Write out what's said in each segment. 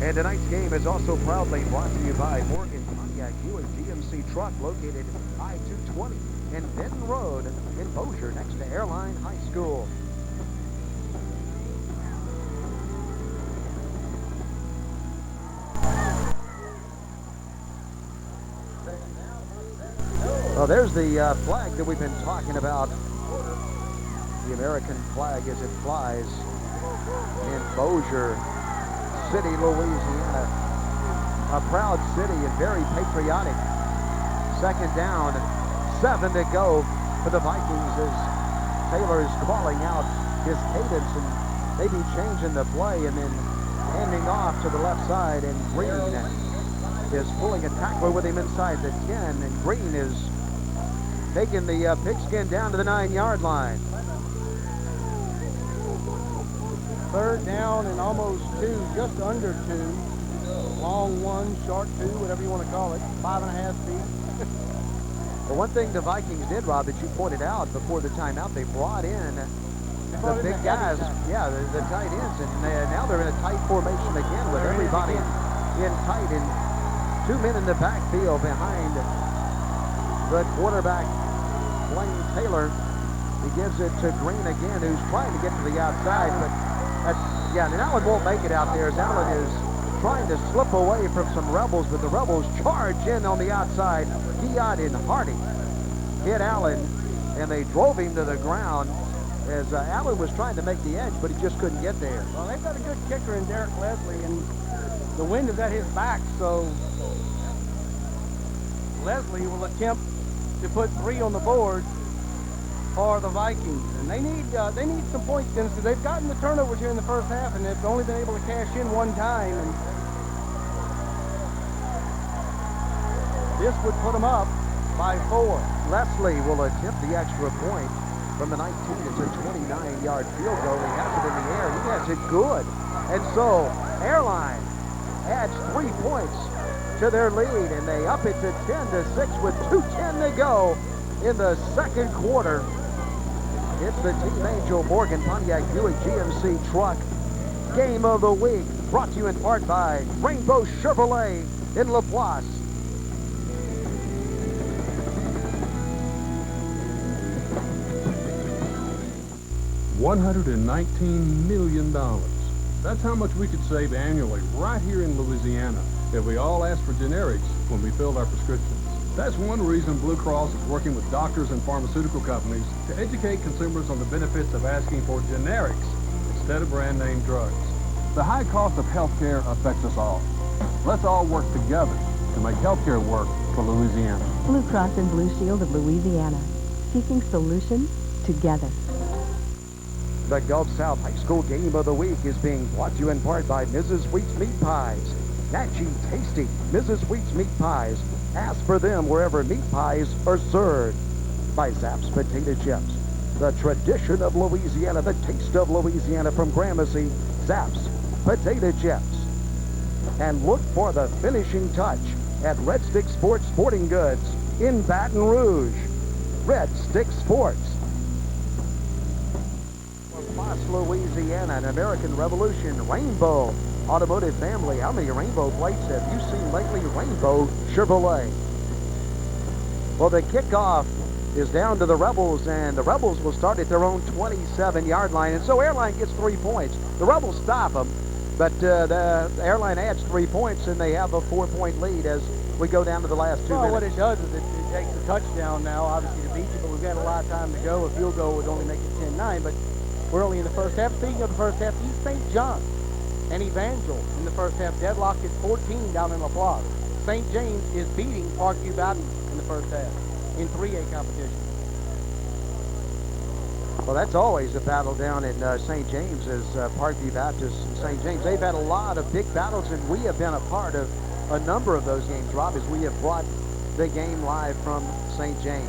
And tonight's game is also proudly brought to you by Morgan Pontiac Buick GMC Truck, located I-220 and Benton Road in Bossier, next to Airline High School. Well, there's the flag that we've been talking about. The American flag as it flies in Bossier City, Louisiana. A proud city and very patriotic. Second down, 7 to go for the Vikings as Taylor is calling out his cadence and maybe changing the play and then handing off to the left side, and Green is pulling a tackler with him inside the 10, and Green is taking the pigskin down to the 9-yard line. Third down and almost 2, just under 2. Long 1, short 2, whatever you want to call it. 5.5 feet. Well, one thing the Vikings did, Rob, that you pointed out before the timeout, they brought in the big guys, the tight ends, and now they're in a tight formation again with everybody in tight, and 2 men in the backfield behind the quarterback, Blaine Taylor. He gives it to Green again, who's trying to get to the outside, but and Allen won't make it out there as Allen is trying to slip away from some Rebels, but the Rebels charge in on the outside. Dion and Hardy hit Allen, and they drove him to the ground as Allen was trying to make the edge, but he just couldn't get there. Well, they've got a good kicker in Derek Leslie, and the wind is at his back, so Leslie will attempt to put 3 on the board for the Vikings. And they need some points, Dennis, because they've gotten the turnovers here in the first half, and they've only been able to cash in 1 time. And this would put them up by 4. Leslie will attempt the extra point from the 19. It's a 29-yard field goal. He has it in the air. He has it good. And so Airline adds 3 points to their lead, and they up it to 10-6 with 2:10 to go in the second quarter. It's the Team Angel Morgan Pontiac Buick GMC Truck Game of the Week, brought to you in part by Rainbow Chevrolet in Laplace. $119 million. That's how much we could save annually right here in Louisiana if we all asked for generics when we filled our prescriptions. That's one reason Blue Cross is working with doctors and pharmaceutical companies to educate consumers on the benefits of asking for generics instead of brand name drugs. The high cost of health care affects us all. Let's all work together to make health care work for Louisiana. Blue Cross and Blue Shield of Louisiana, seeking solutions together. The Gulf South High School Game of the Week is being brought to you in part by Mrs. Wheat's Meat Pies. Natchy tasty Mrs. Wheat's Meat Pies. Ask for them wherever meat pies are served. By Zapp's Potato Chips. The tradition of Louisiana, the taste of Louisiana from Gramercy. Zapp's Potato Chips. And look for the finishing touch at Red Stick Sports Sporting Goods in Baton Rouge. Red Stick Sports. Laplace, Louisiana, an American Revolution Rainbow Automotive family. How many rainbow plates have you seen lately? Rainbow Chevrolet. Well, the kickoff is down to the Rebels, and the Rebels will start at their own 27-yard line. And so Airline gets 3 points. The Rebels stop them, but the Airline adds 3 points, and they have a 4-point lead as we go down to the last 2 minutes. What it does is it takes a touchdown now, obviously, to beat you, but we've got a lot of time to go. A field goal would only make it 10-9, but we're only in the first half. Speaking of the first half, East St. John and Evangel in the first half. Deadlocked at 14 down in LaPlace. St. James is beating Parkview Baptist in the first half in 3A competition. Well, that's always a battle down in St. James as Parkview Baptist and St. James. They've had a lot of big battles, and we have been a part of a number of those games, Rob, as we have brought the game live from St. James.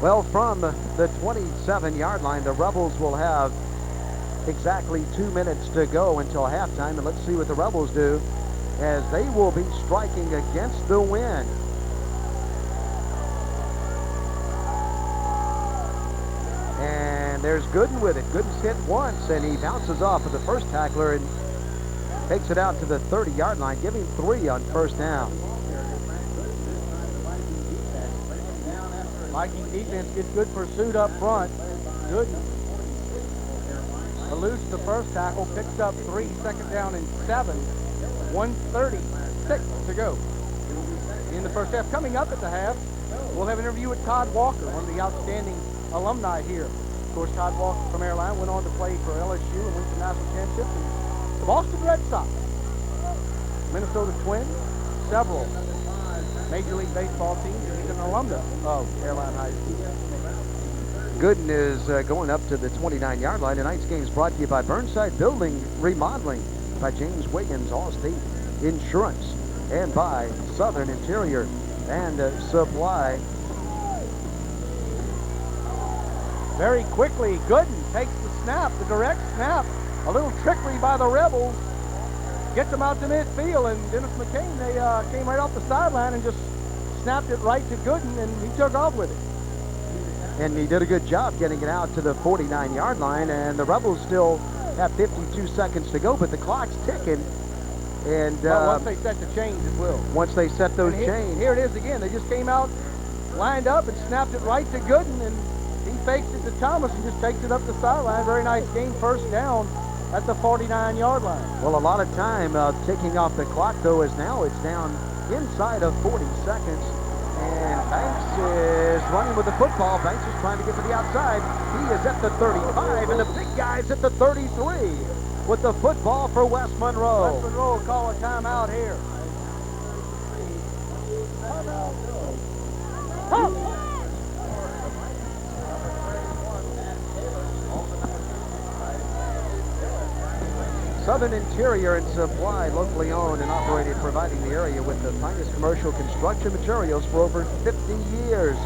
Well, from the 27-yard line, the Rebels will have exactly 2 minutes to go until halftime, and let's see what the Rebels do as they will be striking against the wind. And there's Gooden with it. Gooden's hit once, and he bounces off of the first tackler, and takes it out to the 30-yard line, giving 3 on first down. Viking defense gets good pursuit up front. Gooden eludes the first tackle, picks up 3, second down and 7. 1:36 to go in the first half. Coming up at the half, we'll have an interview with Todd Walker, one of the outstanding alumni here. Of course, Todd Walker from Airline went on to play for LSU and win some national championships. And the Boston Red Sox, Minnesota Twins, several Major League Baseball teams, and he's an alumnus of Airline High School. Gooden is going up to the 29-yard line. Tonight's game is brought to you by Burnside Building Remodeling, by James Wiggins Allstate Insurance, and by Southern Interior and Supply. Very quickly, Gooden takes the snap, the direct snap. A little trickery by the Rebels. Gets them out to midfield, and Dennis McCain, they came right off the sideline and just snapped it right to Gooden, and he took off with it. And he did a good job getting it out to the 49-yard line, and the Rebels still have 52 seconds to go, but the clock's ticking. And once they set the chains, it will. Once they set those chains. Here it is again. They just came out, lined up, and snapped it right to Gooden, and he fakes it to Thomas and just takes it up the sideline. Very nice game, first down at the 49-yard line. Well, a lot of time ticking off the clock, though, is now it's down inside of 40 seconds. And Banks is running with the football. Banks is trying to get to the outside. He is at the 35, and the big guy's at the 33 with the football for West Monroe. West Monroe will call a timeout here. Southern Interior and Supply, locally owned and operated, providing the area with the finest commercial construction materials for over 50 years.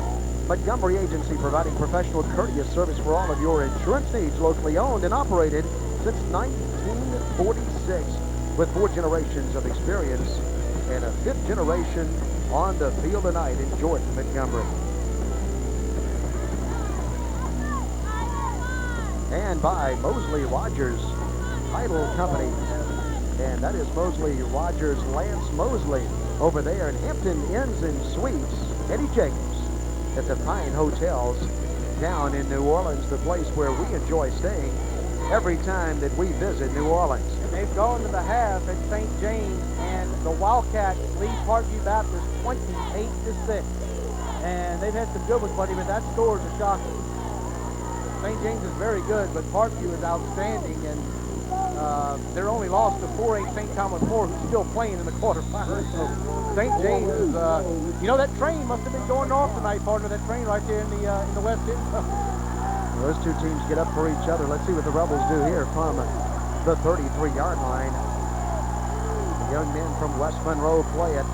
Montgomery Agency, providing professional, courteous service for all of your insurance needs, locally owned and operated since 1946, with 4 generations of experience and a 5th generation on the field tonight in Jordan, Montgomery. And by Mosley Rogers Title Company, and that is Mosley Rogers Lance Mosley over there in Hampton Inns and Suites. Eddie Jacobs at the Pine Hotels down in New Orleans, the place where we enjoy staying every time that we visit New Orleans. They've gone to the half at St. James, and the Wildcats lead Parkview Baptist 28-6. And they've had some good ones, buddy, but that score is a shocker. St. James is very good, but Parkview is outstanding, and they're only lost to 4A St. Thomas More, who's still playing in the quarterfinals. So St. James is, you know, that train must have been going north tonight, partner. That train right there in the west end. Those two teams get up for each other. Let's see what the Rebels do here from the 33-yard line. The young men from West Monroe play it.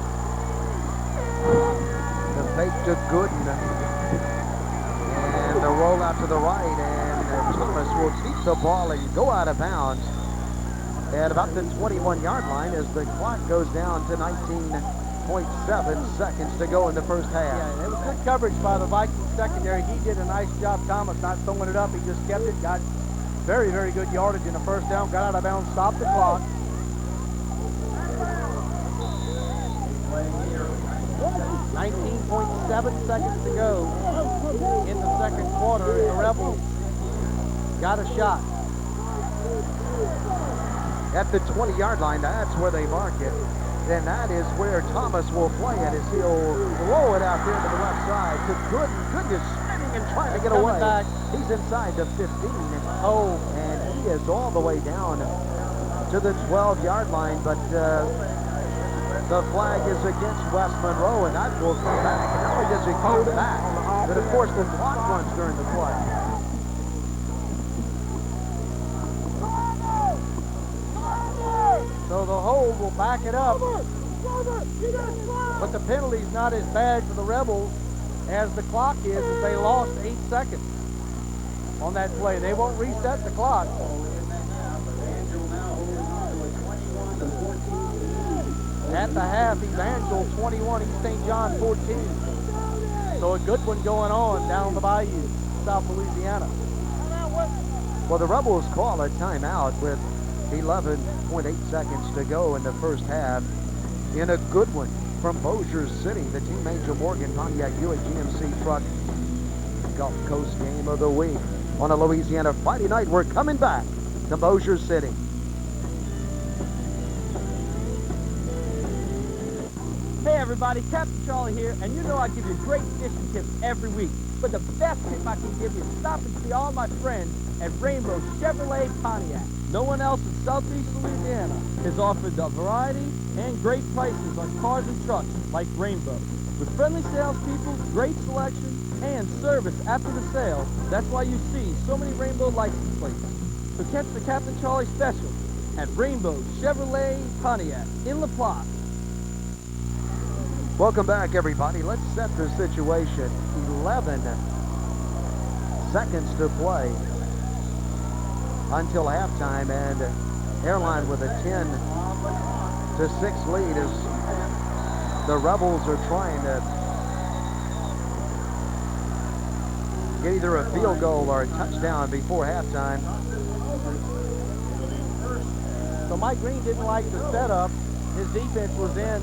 The fake to Gooden. And the roll out to the right, and Thomas will keep the ball and go out of bounds at about the 21-yard line as the clock goes down to 19.7 seconds to go in the first half. Yeah, it was good coverage by the Vikings secondary. He did a nice job, Thomas, not throwing it up. He just kept it, got very, very good yardage in the first down, got out of bounds, stopped the clock. 19.7 seconds to go in the second quarter, and the Rebels got a shot. At the 20-yard line, that's where they mark it. And that is where Thomas will play it as he'll roll it out there to the left side to Gooden. Gooden is spinning and trying to get away. Back. He's inside the 15. Oh, and he is all the way down to the 12-yard line, but the flag is against West Monroe, and that will come back. And not only does it come back, but of course the clock runs during the play. So the hold will back it up. But the penalty's not as bad for the Rebels as the clock is, as they lost 8 seconds on that play. They won't reset the clock. At the half, Evangel 21, East St. John 14. So a good one going on down the bayou, South Louisiana. Well, the Rebels call a timeout with 11.8 seconds to go in the first half. In a good one from Bossier City, the Team Angel Morgan Pontiac Buick GMC truck Gulf Coast game of the week. On a Louisiana Friday night, we're coming back to Bossier City. Hey everybody, Captain Charlie here, and you know I give you great fishing tips every week. But the best tip I can give you is stop and see all my friends at Rainbow Chevrolet Pontiac. No one else in southeast Louisiana has offered the variety and great prices on cars and trucks like Rainbow. With friendly salespeople, great selection, and service after the sale, that's why you see so many Rainbow license plates. So catch the Captain Charlie special at Rainbow Chevrolet Pontiac in La Platte. Welcome back, everybody. Let's set the situation. 11 seconds to play until halftime, and Airline with a 10-6 lead as the Rebels are trying to get either a field goal or a touchdown before halftime. So Mike Green didn't like the setup. His defense was in.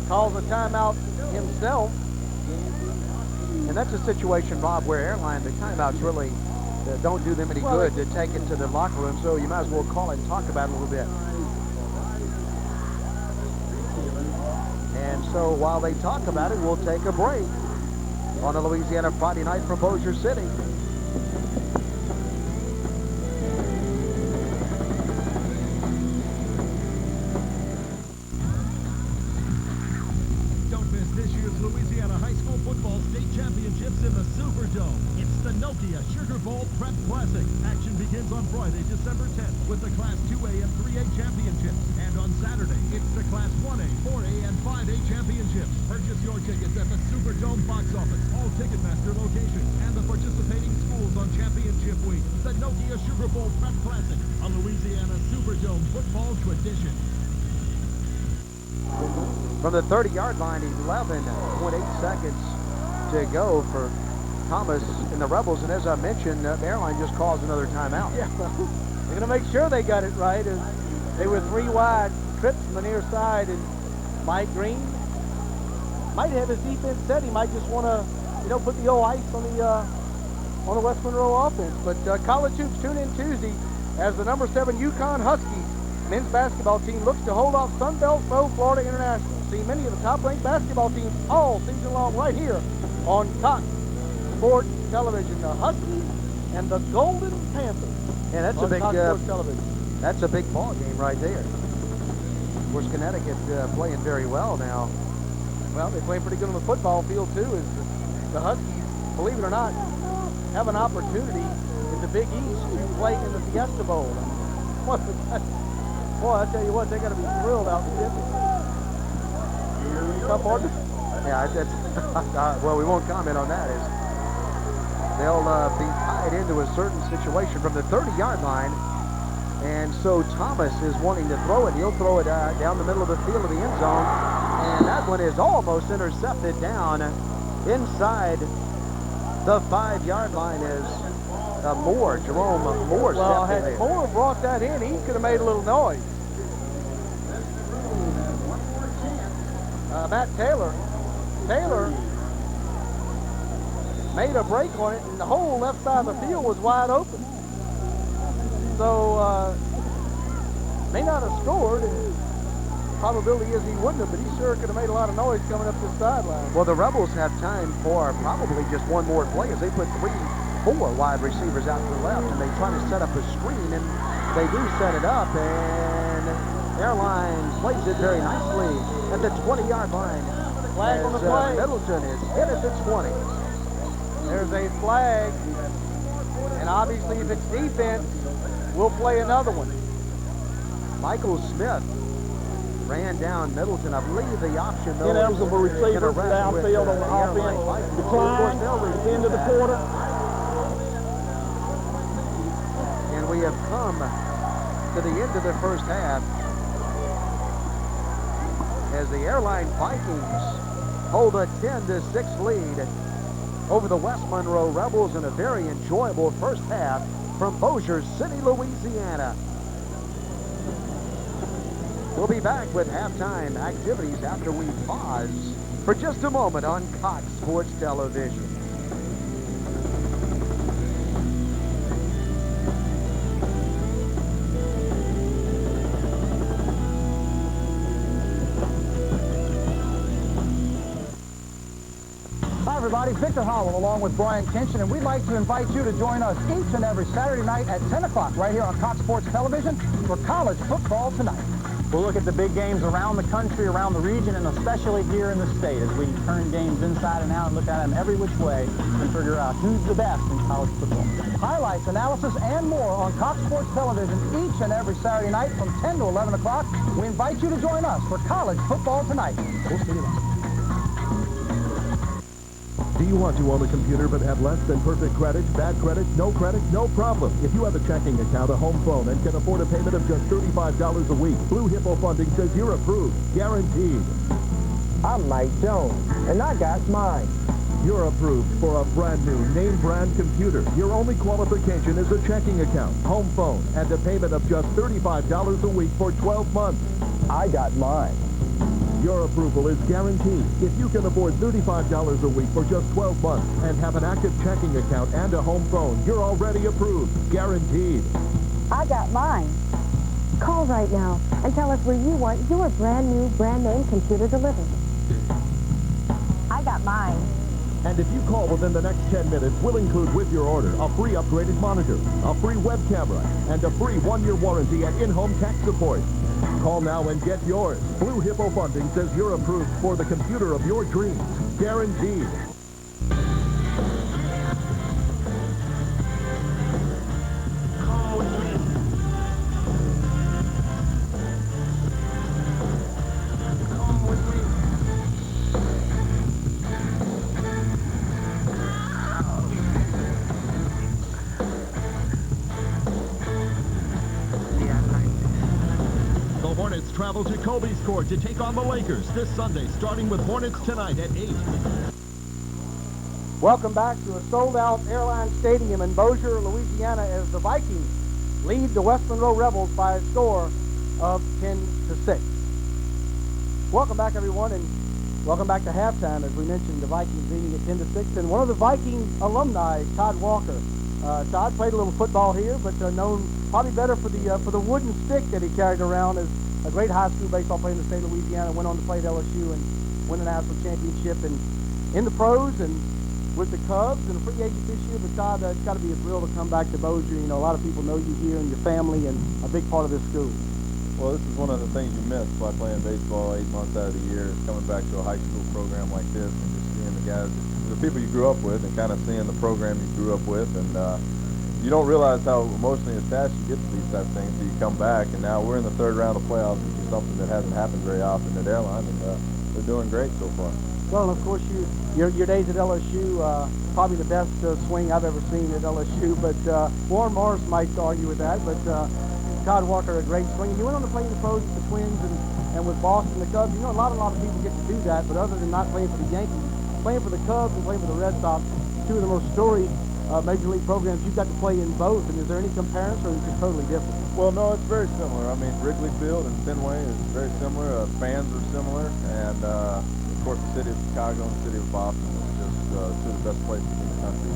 Calls a timeout himself. And that's a situation, Rob, where Airline, the timeouts really don't do them any good to take it to the locker room, so you might as well call it and talk about it a little bit. And so while they talk about it, we'll take a break on a Louisiana Friday night from Bossier City. Louisiana High School Football State Championships in the Superdome. It's the Nokia Sugar Bowl Prep Classic. Action begins on Friday, December 10th with the Class 2A and 3A Championships. And on Saturday, it's the Class 1A, 4A, and 5A Championships. Purchase your tickets at the Superdome box office, all Ticketmaster locations, and the participating schools on Championship Week. The Nokia Sugar Bowl Prep Classic, a Louisiana Superdome football tradition. From the 30-yard line, 11.8 seconds to go for Thomas and the Rebels. And as I mentioned, Airline just calls another timeout. Yeah, they're going to make sure they got it right. As they were three wide, trips from the near side, and Mike Green might have his defense set. He might just want to, put the old ice on the West Monroe offense. But College Hoops tune in Tuesday as the number 7 Yukon Huskies men's basketball team looks to hold off Sunbelt Pro Florida International. See many of the top-ranked basketball teams all season long right here on Cox Sports Television. The Huskies and the Golden Panthers. Yeah, that's on Cox Sports Television. That's a big ball game right there. Of course, Connecticut playing very well now. Well, they play pretty good on the football field too. As the Huskies, believe it or not, have an opportunity in the Big East to play in the Fiesta Bowl. Boy, I tell you what, they got to be thrilled out in the tough order. Yeah, that's, well, we won't comment on that. They'll be tied into a certain situation from the 30-yard line. And so Thomas is wanting to throw it. He'll throw it down the middle of the field of the end zone. And that one is almost intercepted down inside the 5-yard line as Jerome Moore. Well, had Moore brought that in, he could have made a little noise. Matt Taylor made a break on it, and the whole left side of the field was wide open. So, may not have scored, and probability is he wouldn't have, but he sure could have made a lot of noise coming up this sideline. Well, the Rebels have time for probably just one more play as they put 4 wide receivers out to the left, and they try to set up a screen, and they do set it up, and Airline plays it very nicely at the 20-yard line. Flag on the play. Middleton is hit at the 20. There's a flag, and obviously if it's defense, we'll play another one. Michael Smith ran down Middleton. I believe the option, though, ineligible receiver downfield on the offense. Decline at the end of the quarter. And we have come to the end of the first half as the Airline Vikings hold a 10-6 lead over the West Monroe Rebels in a very enjoyable first half from Bossier City, Louisiana. We'll be back with halftime activities after we pause for just a moment on Cox Sports Television. Hi, everybody. Victor Howell along with Brian Kinchin, and we'd like to invite you to join us each and every Saturday night at 10 o'clock right here on Cox Sports Television for College Football Tonight. We'll look at the big games around the country, around the region, and especially here in the state as we turn games inside and out and look at them every which way and figure out who's the best in college football. Highlights, analysis, and more on Cox Sports Television each and every Saturday night from 10 to 11 o'clock. We invite you to join us for College Football Tonight. We'll see you then. Do you want to own a computer but have less than perfect credit, bad credit, no problem. If you have a checking account, a home phone, and can afford a payment of just $35 a week, Blue Hippo Funding says you're approved, guaranteed. I'm Mike Jones, and I got mine. You're approved for a brand new name brand computer. Your only qualification is a checking account, home phone, and a payment of just $35 a week for 12 months. I got mine. Your approval is guaranteed. If you can afford $35 a week for just 12 months and have an active checking account and a home phone, you're already approved. Guaranteed. I got mine. Call right now and tell us where you want your brand new, brand name computer delivered. I got mine. And if you call within the next 10 minutes, we'll include with your order a free upgraded monitor, a free web camera, and a free 1-year warranty and in-home tech support. Call now and get yours. Blue Hippo Funding says you're approved for the computer of your dreams. Guaranteed. Hornets travel to Kobe's Court to take on the Lakers this Sunday, starting with Hornets tonight at 8. Welcome back to a sold-out Airline Stadium in Bossier, Louisiana, as the Vikings lead the West Monroe Rebels by a score of 10-6. Welcome back, everyone, and welcome back to halftime. As we mentioned, the Vikings leading at 10-6, and one of the Viking alumni, Todd Walker. Todd played a little football here, but known probably better for the wooden stick that he carried around as a great high school baseball player in the state of Louisiana. Went on to play at LSU and win a national championship and in the pros and with the Cubs and a free agent this year. But Todd, it's got to be a thrill to come back to Bossier. You know, a lot of people know you here and your family and a big part of this school. Well, this is one of the things you miss by playing baseball 8 months out of the year, is coming back to a high school program like this and just seeing the guys, the people you grew up with, and kind of seeing the program you grew up with. And you don't realize how emotionally attached you get to these type of things until you come back. And now we're in the third round of playoffs, which is something that hasn't happened very often at Airline, and they're doing great so far. Well, of course, your days at LSU, probably the best swing I've ever seen at LSU, but Warren Morris might argue with that, but Todd Walker, a great swing. You went on to play in the pros with the Twins and with Boston, the Cubs. You know, a lot of people get to do that, but other than not playing for the Yankees, playing for the Cubs and playing for the Red Sox, two of the most storied Major League programs, you've got to play in both, and is there any comparison, or is it totally different? Well, no, it's very similar. I mean, Wrigley Field and Fenway is very similar. Fans are similar, and of course, the city of Chicago and the city of Boston is just two of the best places in the country.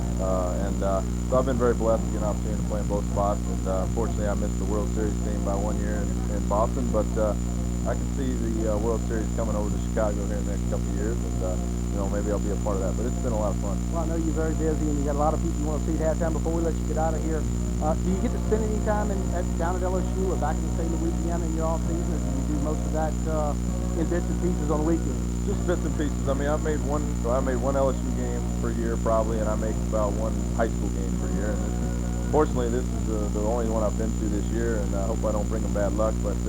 So I've been very blessed to get an opportunity to play in both spots, and unfortunately, I missed the World Series team by 1 year in Boston, but I can see the World Series coming over to Chicago here in the next couple of years, and you know, maybe I'll be a part of that. But it's been a lot of fun. Well, I know you're very busy, and you got a lot of people you want to see at halftime. Before we let you get out of here, do you get to spend any time down at LSU or back in the state of Louisiana in your off season, or do you do most of that in bits and pieces on the weekends? Just bits and pieces. I mean, I made one LSU game per year probably, and I make about one high school game per year. And fortunately, this is the only one I've been to this year, and I hope I don't bring them bad luck. But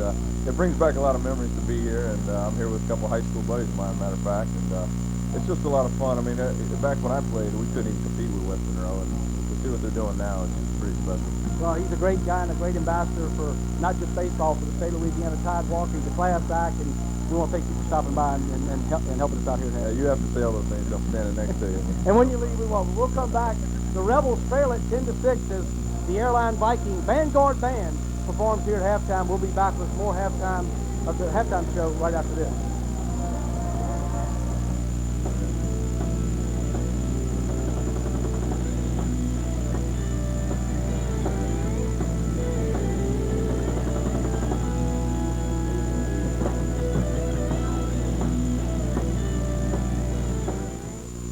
it brings back a lot of memories to be here, and I'm here with a couple high school buddies of mine, matter of fact, and it's just a lot of fun. I mean, back when I played, we couldn't even compete with West Monroe, and to see what they're doing now is just pretty special. Well, he's a great guy and a great ambassador for not just baseball, for the state of Louisiana. Todd Walker, he's a class act, and we want to thank you for stopping by and helping us out here today. You have to say all those things. I'm standing next to you. And when you leave, we'll come back. The Rebels trail at 10-6 as the Airline Viking Vanguard Band performs here at halftime. We'll be back with more halftime of the halftime show right after this.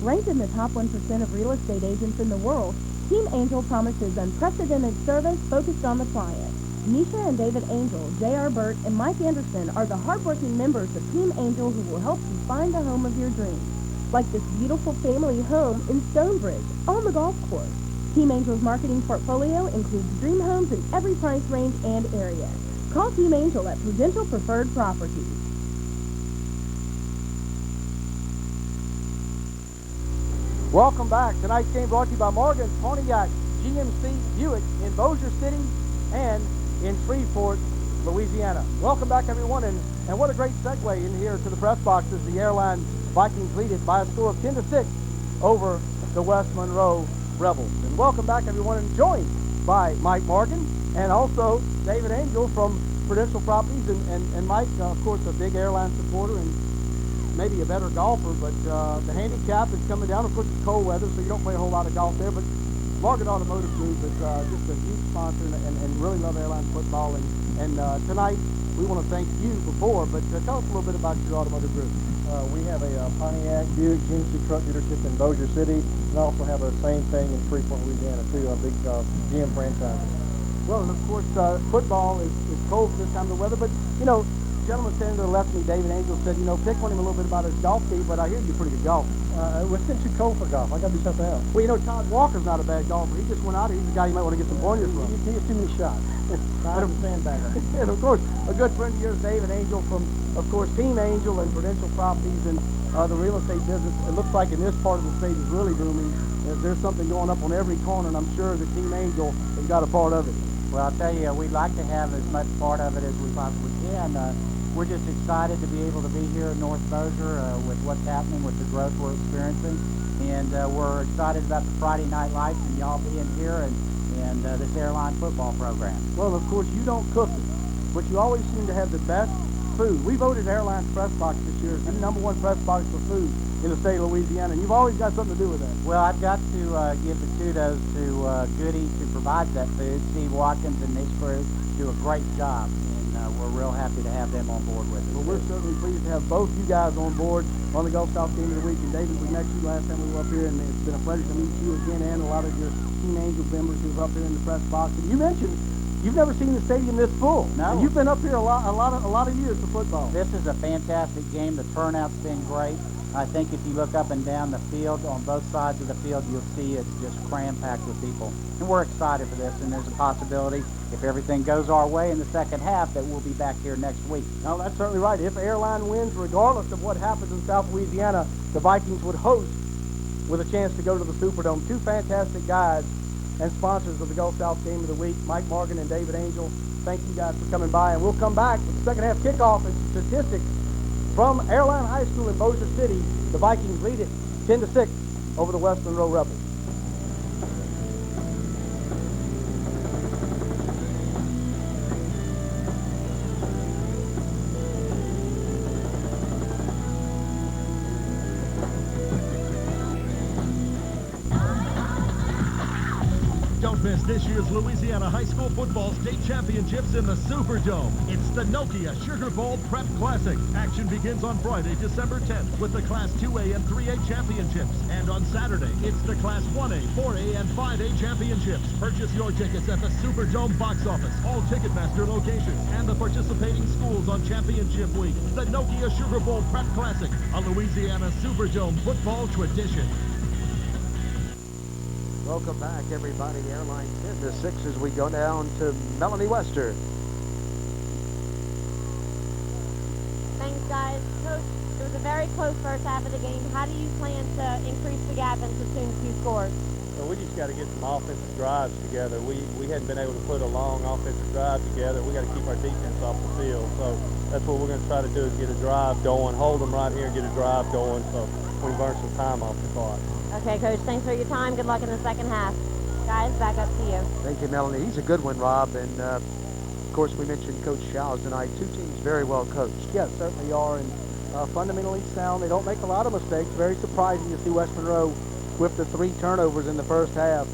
Ranked in the top 1% of real estate agents in the world, Team Angel promises unprecedented service focused on the client. Nisha and David Angel, J.R. Burt, and Mike Anderson are the hardworking members of Team Angel who will help you find the home of your dreams. Like this beautiful family home in Stonebridge, on the golf course. Team Angel's marketing portfolio includes dream homes in every price range and area. Call Team Angel at Prudential Preferred Properties. Welcome back. Tonight's game brought to you by Morgan Pontiac GMC Buick in Bossier City and in Shreveport, Louisiana. Welcome back, everyone, and what a great segue in here to the press box as the Airline Vikings lead it by a score of 10-6 over the West Monroe Rebels. And welcome back, everyone, and joined by Mike Morgan and also David Angel from Prudential Properties. And Mike, of course, a big Airline supporter and maybe a better golfer, but the handicap is coming down. Of course, it's cold weather, so you don't play a whole lot of golf there, but Morgan Automotive Group is just a huge sponsor and really love Airline football. And tonight, we want to thank you before, but tell us a little bit about your automotive group. We have a Pontiac Buick GMC truck dealership in Bossier City, and also have the same thing in Shreveport, Louisiana, too, a big GM franchise. Well, and of course, football is cold for this time of the weather, but, you know, the gentleman standing to the left of me, David Angel, said, you know, pick on him a little bit about his golf team, but I hear you're pretty good golfer. It's been too cold for golf. I got to do something else. Well, you know, Todd Walker's not a bad golfer. He just went out. He's a guy you might want to get some pointers from. He has too many shots. I'm a sandbagger. And, of course, a good friend of yours, David Angel, from, of course, Team Angel and Prudential Properties and the real estate business. It looks like in this part of the state is really booming. There's something going up on every corner, and I'm sure that Team Angel has got a part of it. Well, I'll tell you, we'd like to have as much part of it as we possibly can. We're just excited to be able to be here in North Bossier with what's happening, with the growth we're experiencing. And we're excited about the Friday night lights and y'all being here and this Airline football program. Well, of course, you don't cook it, but you always seem to have the best food. We voted Airline's press box this year as the #1 press box for food in the state of Louisiana, and you've always got something to do with that. Well, I've got to give the kudos to Goody who provides that food. Steve Watkins and his crew do a great job, and we're real happy to have them on board with us. Well, we're certainly pleased to have both you guys on board on the Gulf South Game of the Week. And David, we met you last time we were up here, and it's been a pleasure to meet you again and a lot of your Team Angel members who are up here in the press box. And you mentioned you've never seen the stadium this full. No. And you've been up here a lot of years for football. This is a fantastic game. The turnout's been great. I think if you look up and down the field, on both sides of the field, you'll see it's just cram-packed with people. And we're excited for this, and there's a possibility, if everything goes our way in the second half, that we'll be back here next week. No, that's certainly right. If Airline wins, regardless of what happens in South Louisiana, the Vikings would host with a chance to go to the Superdome. Two fantastic guys and sponsors of the Gulf South Game of the Week, Mike Morgan and David Angel. Thank you guys for coming by, and we'll come back with the second half kickoff and statistics from Airline High School in Bossier City. The Vikings lead it 10-6 over the West Monroe Rebels. Don't miss this year's Louisiana High School Football State Championships in the Superdome. It's the Nokia Sugar Bowl Prep Classic. Action begins on Friday, December 10th with the Class 2A and 3A Championships. And on Saturday, it's the Class 1A, 4A, and 5A Championships. Purchase your tickets at the Superdome box office, all Ticketmaster locations, and the participating schools on Championship Week. The Nokia Sugar Bowl Prep Classic, a Louisiana Superdome football tradition. Welcome back, everybody. Airline 10-6 as we go down to Melanie Wester. Thanks, guys. Coach, it was a very close first half of the game. How do you plan to increase the gap and platoon 2 scores? So we just got to get some offensive drives together. We hadn't been able to put a long offensive drive together. We got to keep our defense off the field. So that's what we're going to try to do, is get a drive going, hold them right here and get a drive going so we burn some time off the clock. Okay, Coach, thanks for your time. Good luck in the second half. Guys, back up to you. Thank you, Melanie. He's a good one, Rob. And, of course, we mentioned Coach Showers tonight. Two teams very well coached. Yes, certainly are, and fundamentally sound. They don't make a lot of mistakes. Very surprising to see West Monroe with the 3 turnovers in the first half.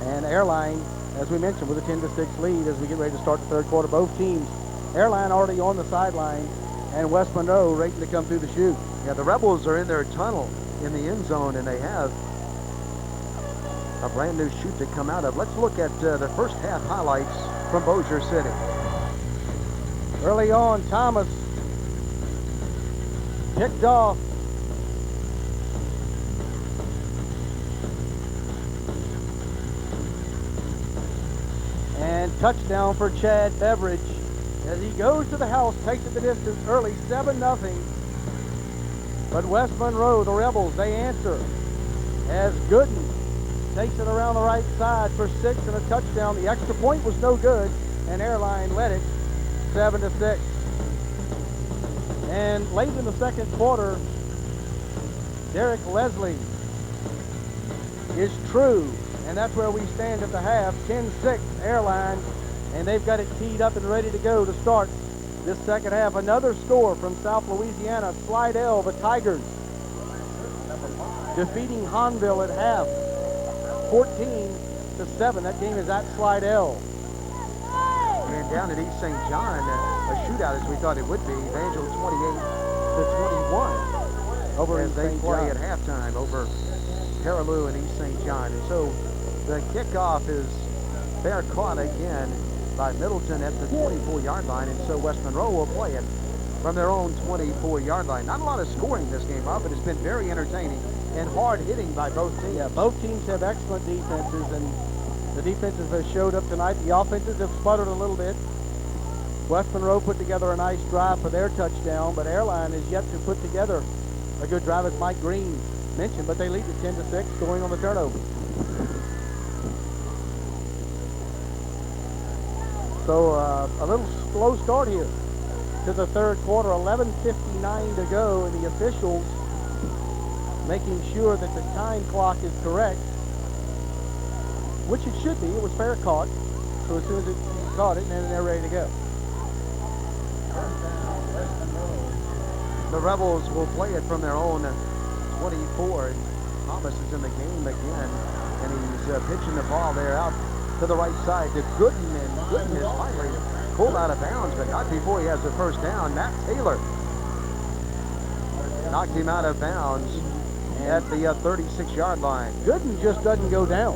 And Airline, as we mentioned, with a 10-6 lead as we get ready to start the third quarter. Both teams, Airline already on the sideline, and West Monroe ready to come through the chute. Yeah, the Rebels are in their tunnel in the end zone, and they have a brand new chute to come out of. Let's look at the first half highlights from Bossier City. Early on, Thomas picked off. And touchdown for Chad Beveridge as he goes to the house, takes it the distance early, 7-0. But West Monroe, the Rebels, they answer as Gooden takes it around the right side for 6 and a touchdown. The extra point was no good, and Airline led it 7-6. And late in the second quarter, Derek Leslie is true, and that's where we stand at the half. 10-6 Airline, and they've got it teed up and ready to go to start this second half. Another score from South Louisiana. Slidell, the Tigers, defeating Hanville at half, 14-7. That game is at Slidell. And down at East St. John, a shootout as we thought it would be. Evangel 28-21 over as in they St. play John. at halftime over Perilou and East St. John. And so the kickoff is fair caught again by Middleton at the 24-yard line, and so West Monroe will play it from their own 24-yard line. Not a lot of scoring this game, Rob, but it's been very entertaining and hard hitting by both teams. Yeah, both teams have excellent defenses, and the defenses have showed up tonight. The offenses have sputtered a little bit. West Monroe put together a nice drive for their touchdown, but Airline is yet to put together a good drive, as Mike Green mentioned, but they lead at 10-6, scoring on the turnover. So a little slow start here to the third quarter. 11:59 to go, and the officials making sure that the time clock is correct, which it should be. It was fair caught, so as soon as it caught it, and then they're ready to go. The Rebels will play it from their own 24. And Thomas is in the game again, and he's pitching the ball there out to the right side to Gooden, and Gooden is finally pulled out of bounds, but not before he has the first down. Matt Taylor knocked him out of bounds at the 36-yard line. Gooden just doesn't go down.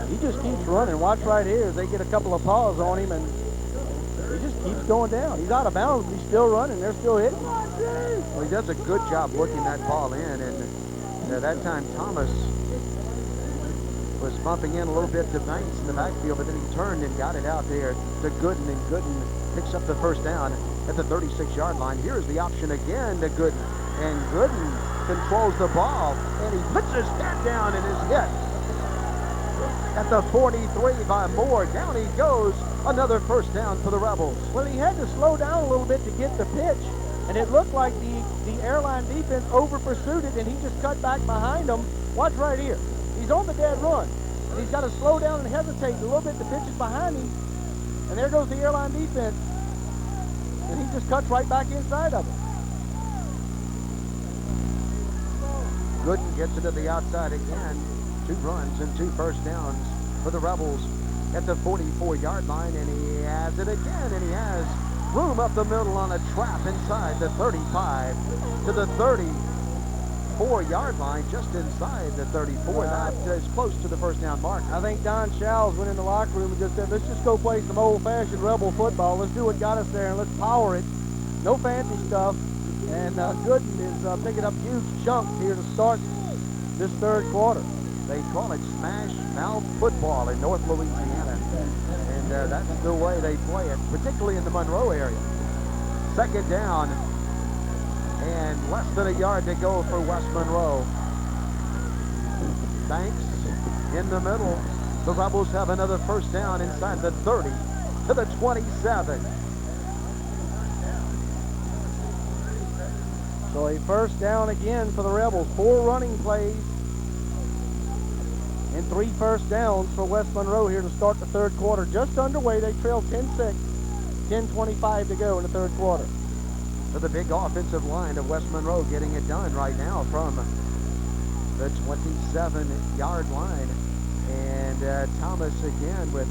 He just keeps running. Watch right here. They get a couple of paws on him, and he just keeps going down. He's out of bounds, but he's still running. They're still hitting. Well, he does a good job looking that ball in, and that time Thomas was bumping in a little bit to Banks in the backfield, but then he turned and got it out there to Gooden, and Gooden picks up the first down at the 36-yard line. Here's the option again to Gooden, and Gooden controls the ball, and he puts his head down and is hit at the 43 by Moore. Down he goes. Another first down for the Rebels. Well, he had to slow down a little bit to get the pitch, and it looked like the Airline defense over-pursued it, and he just cut back behind them. Watch right here. He's on the dead run, and he's got to slow down and hesitate a little bit. The pitch is behind him, and there goes the Airline defense, and he just cuts right back inside of it. Gooden gets it to the outside again. 2 runs and 2 first downs for the Rebels at the 44-yard line, and he has it again, and he has room up the middle on a trap inside the 35 to the 34-yard line, just inside the 34, not as close to the first down mark. I think Don Schals went in the locker room and just said, let's just go play some old-fashioned Rebel football. Let's do what got us there, and let's power it. No fancy stuff. And Gooden is picking up huge chunks here to start this third quarter. They call it smash mouth football in North Louisiana, and that's the way they play it, particularly in the Monroe area. Second down, and less than a yard to go for West Monroe. Banks in the middle. The Rebels have another first down inside the 30 to the 27. So a first down again for the Rebels. 4 running plays and 3 first downs for West Monroe here to start the third quarter. Just underway, they trail 10-6, 10:25 to go in the third quarter. So the big offensive line of West Monroe getting it done right now from the 27-yard line. And Thomas again with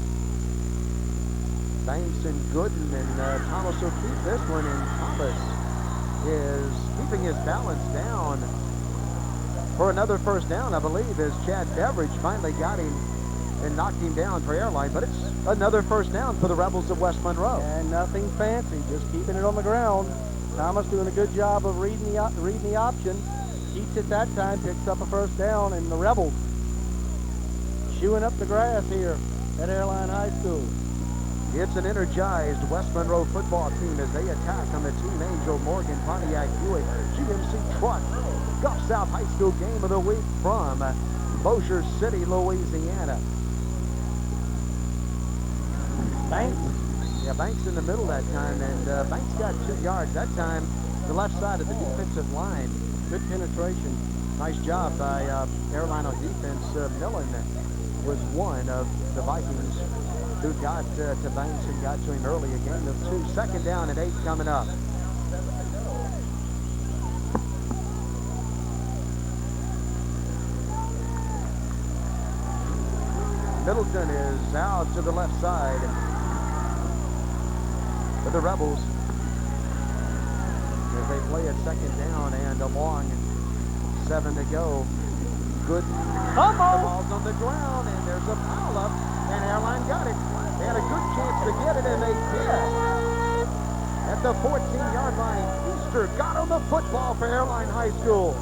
Banks and Gooden, and Thomas will keep this one, and Thomas is keeping his balance down for another first down, I believe, as Chad Beveridge finally got him and knocked him down for Airline, but it's another first down for the Rebels of West Monroe. And nothing fancy, just keeping it on the ground. Thomas doing a good job of reading the option. Keeps it that time, picks up a first down, and the Rebels chewing up the grass here at Airline High School. It's an energized West Monroe football team as they attack on the Team Angel Morgan Pontiac Buick GMC Truck Gulf South High School Game of the Week from Bossier City, Louisiana. Banks. Yeah, Banks in the middle that time, and Banks got 2 yards that time, the left side of the defensive line. Good penetration. Nice job by Airline on defense. Millen was one of the Vikings who got to Banks and got to him early. A gain of 2. Second down and 8 coming up. Middleton is out to the left side for the Rebels as they play it second down and a long 7 to go. Good. The ball's on the ground, and there's a pile-up, and Airline got it. They had a good chance to get it, and they did. At the 14-yard line, Easter got on the football for Airline High School.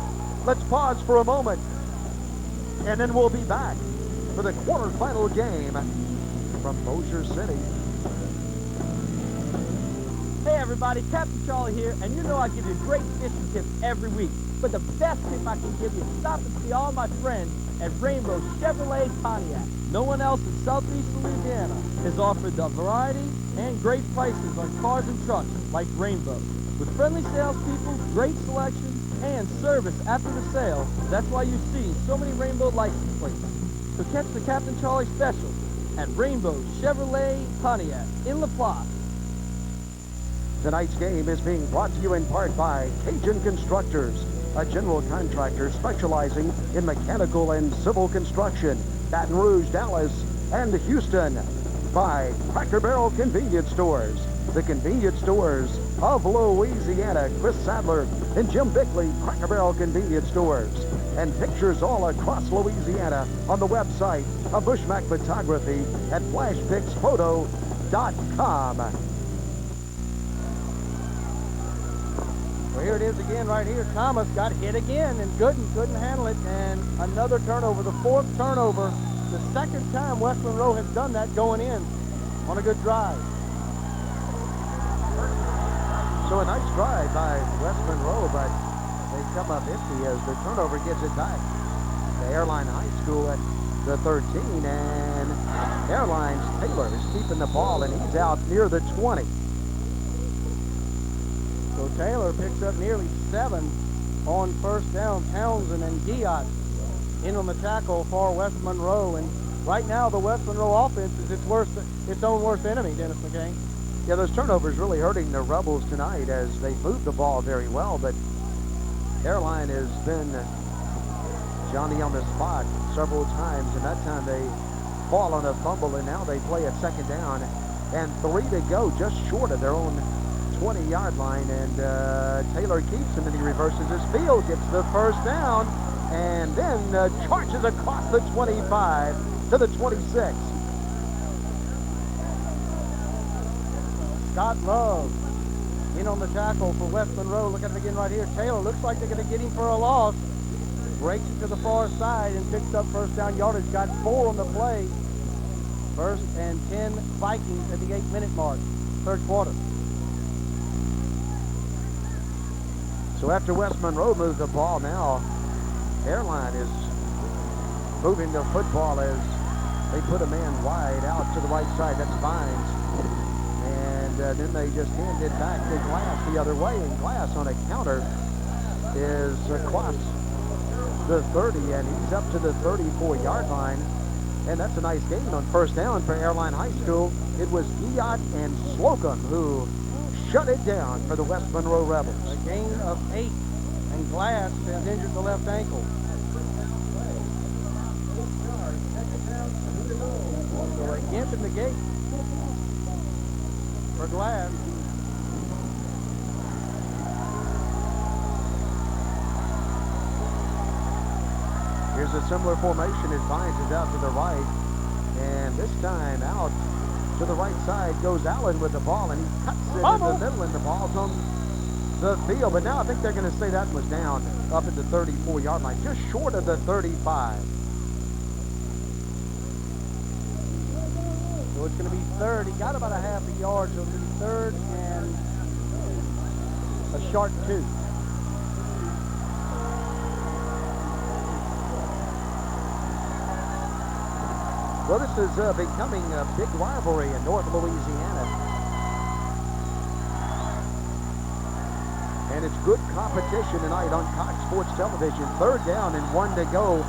Let's pause for a moment, and then we'll be back for the quarterfinal game from Bossier City. Hey everybody, Captain Charlie here, and you know I give you great fishing tips every week. But the best tip I can give you is stop and see all my friends at Rainbow Chevrolet Pontiac. No one else in southeast Louisiana has offered the variety and great prices on cars and trucks like Rainbow. With friendly salespeople, great selection, and service after the sale, that's why you see so many Rainbow license plates. So catch the Captain Charlie special at Rainbow Chevrolet Pontiac in La Platte. Tonight's game is being brought to you in part by Cajun Constructors, a general contractor specializing in mechanical and civil construction, Baton Rouge, Dallas, and Houston. By Cracker Barrel Convenience Stores, the convenience stores of Louisiana. Chris Sadler and Jim Bickley, Cracker Barrel Convenience Stores. And pictures all across Louisiana on the website of Bushmack Photography at flashpixphoto.com. Well, here it is again right here. Thomas got hit again, and Gooden couldn't handle it, and another turnover, the 4th turnover. The 2nd time West Monroe has done that going in on a good drive. So a nice drive by West Monroe, but they come up empty as the turnover gives it back to Airline High School at the 13, and Airline's Taylor is keeping the ball, and he's out near the 20. So Taylor picks up nearly 7 on first down. Townsend and Giat in on the tackle for West Monroe, and right now the West Monroe offense is its own worst enemy, Dennis McCain. Yeah, those turnovers really hurting the Rebels tonight as they move the ball very well, but Airline has been Johnny on the spot several times, and that time they fall on a fumble, and now they play at second down and 3 to go, just short of their own 20-yard line, and Taylor keeps him, and he reverses his field, gets the first down, and then charges across the 25 to the 26. Scott Love in on the tackle for West Monroe. Look at it again right here. Taylor looks like they're going to get him for a loss. Breaks it to the far side and picks up first down yardage. Got 4 on the play. 1st and 10 Vikings at the 8-minute mark. Third quarter. So after West Monroe moved the ball, now Airline is moving the football as they put a man wide out to the right side. That's Vines. And then they just hand it back to Glass the other way, and Glass on a counter is across the 30, and he's up to the 34-yard line. And that's a nice gain on first down for Airline High School. It was Eot and Slocum who shut it down for the West Monroe Rebels. A gain of 8, and Glass has injured the left ankle. So a gimp in the gate for Glass. Here's a similar formation as Vines is out to the right. And this time out to the right side goes Allen with the ball, and he cuts it in the middle, and the ball's on the field. But now I think they're going to say that was down up at the 34-yard line, just short of the 35. So it's going to be third. He got about a half a yard, so it's going to be third and a short 2. Well, this is becoming a big rivalry in North Louisiana. And it's good competition tonight on Cox Sports Television. Third down and 1 to go.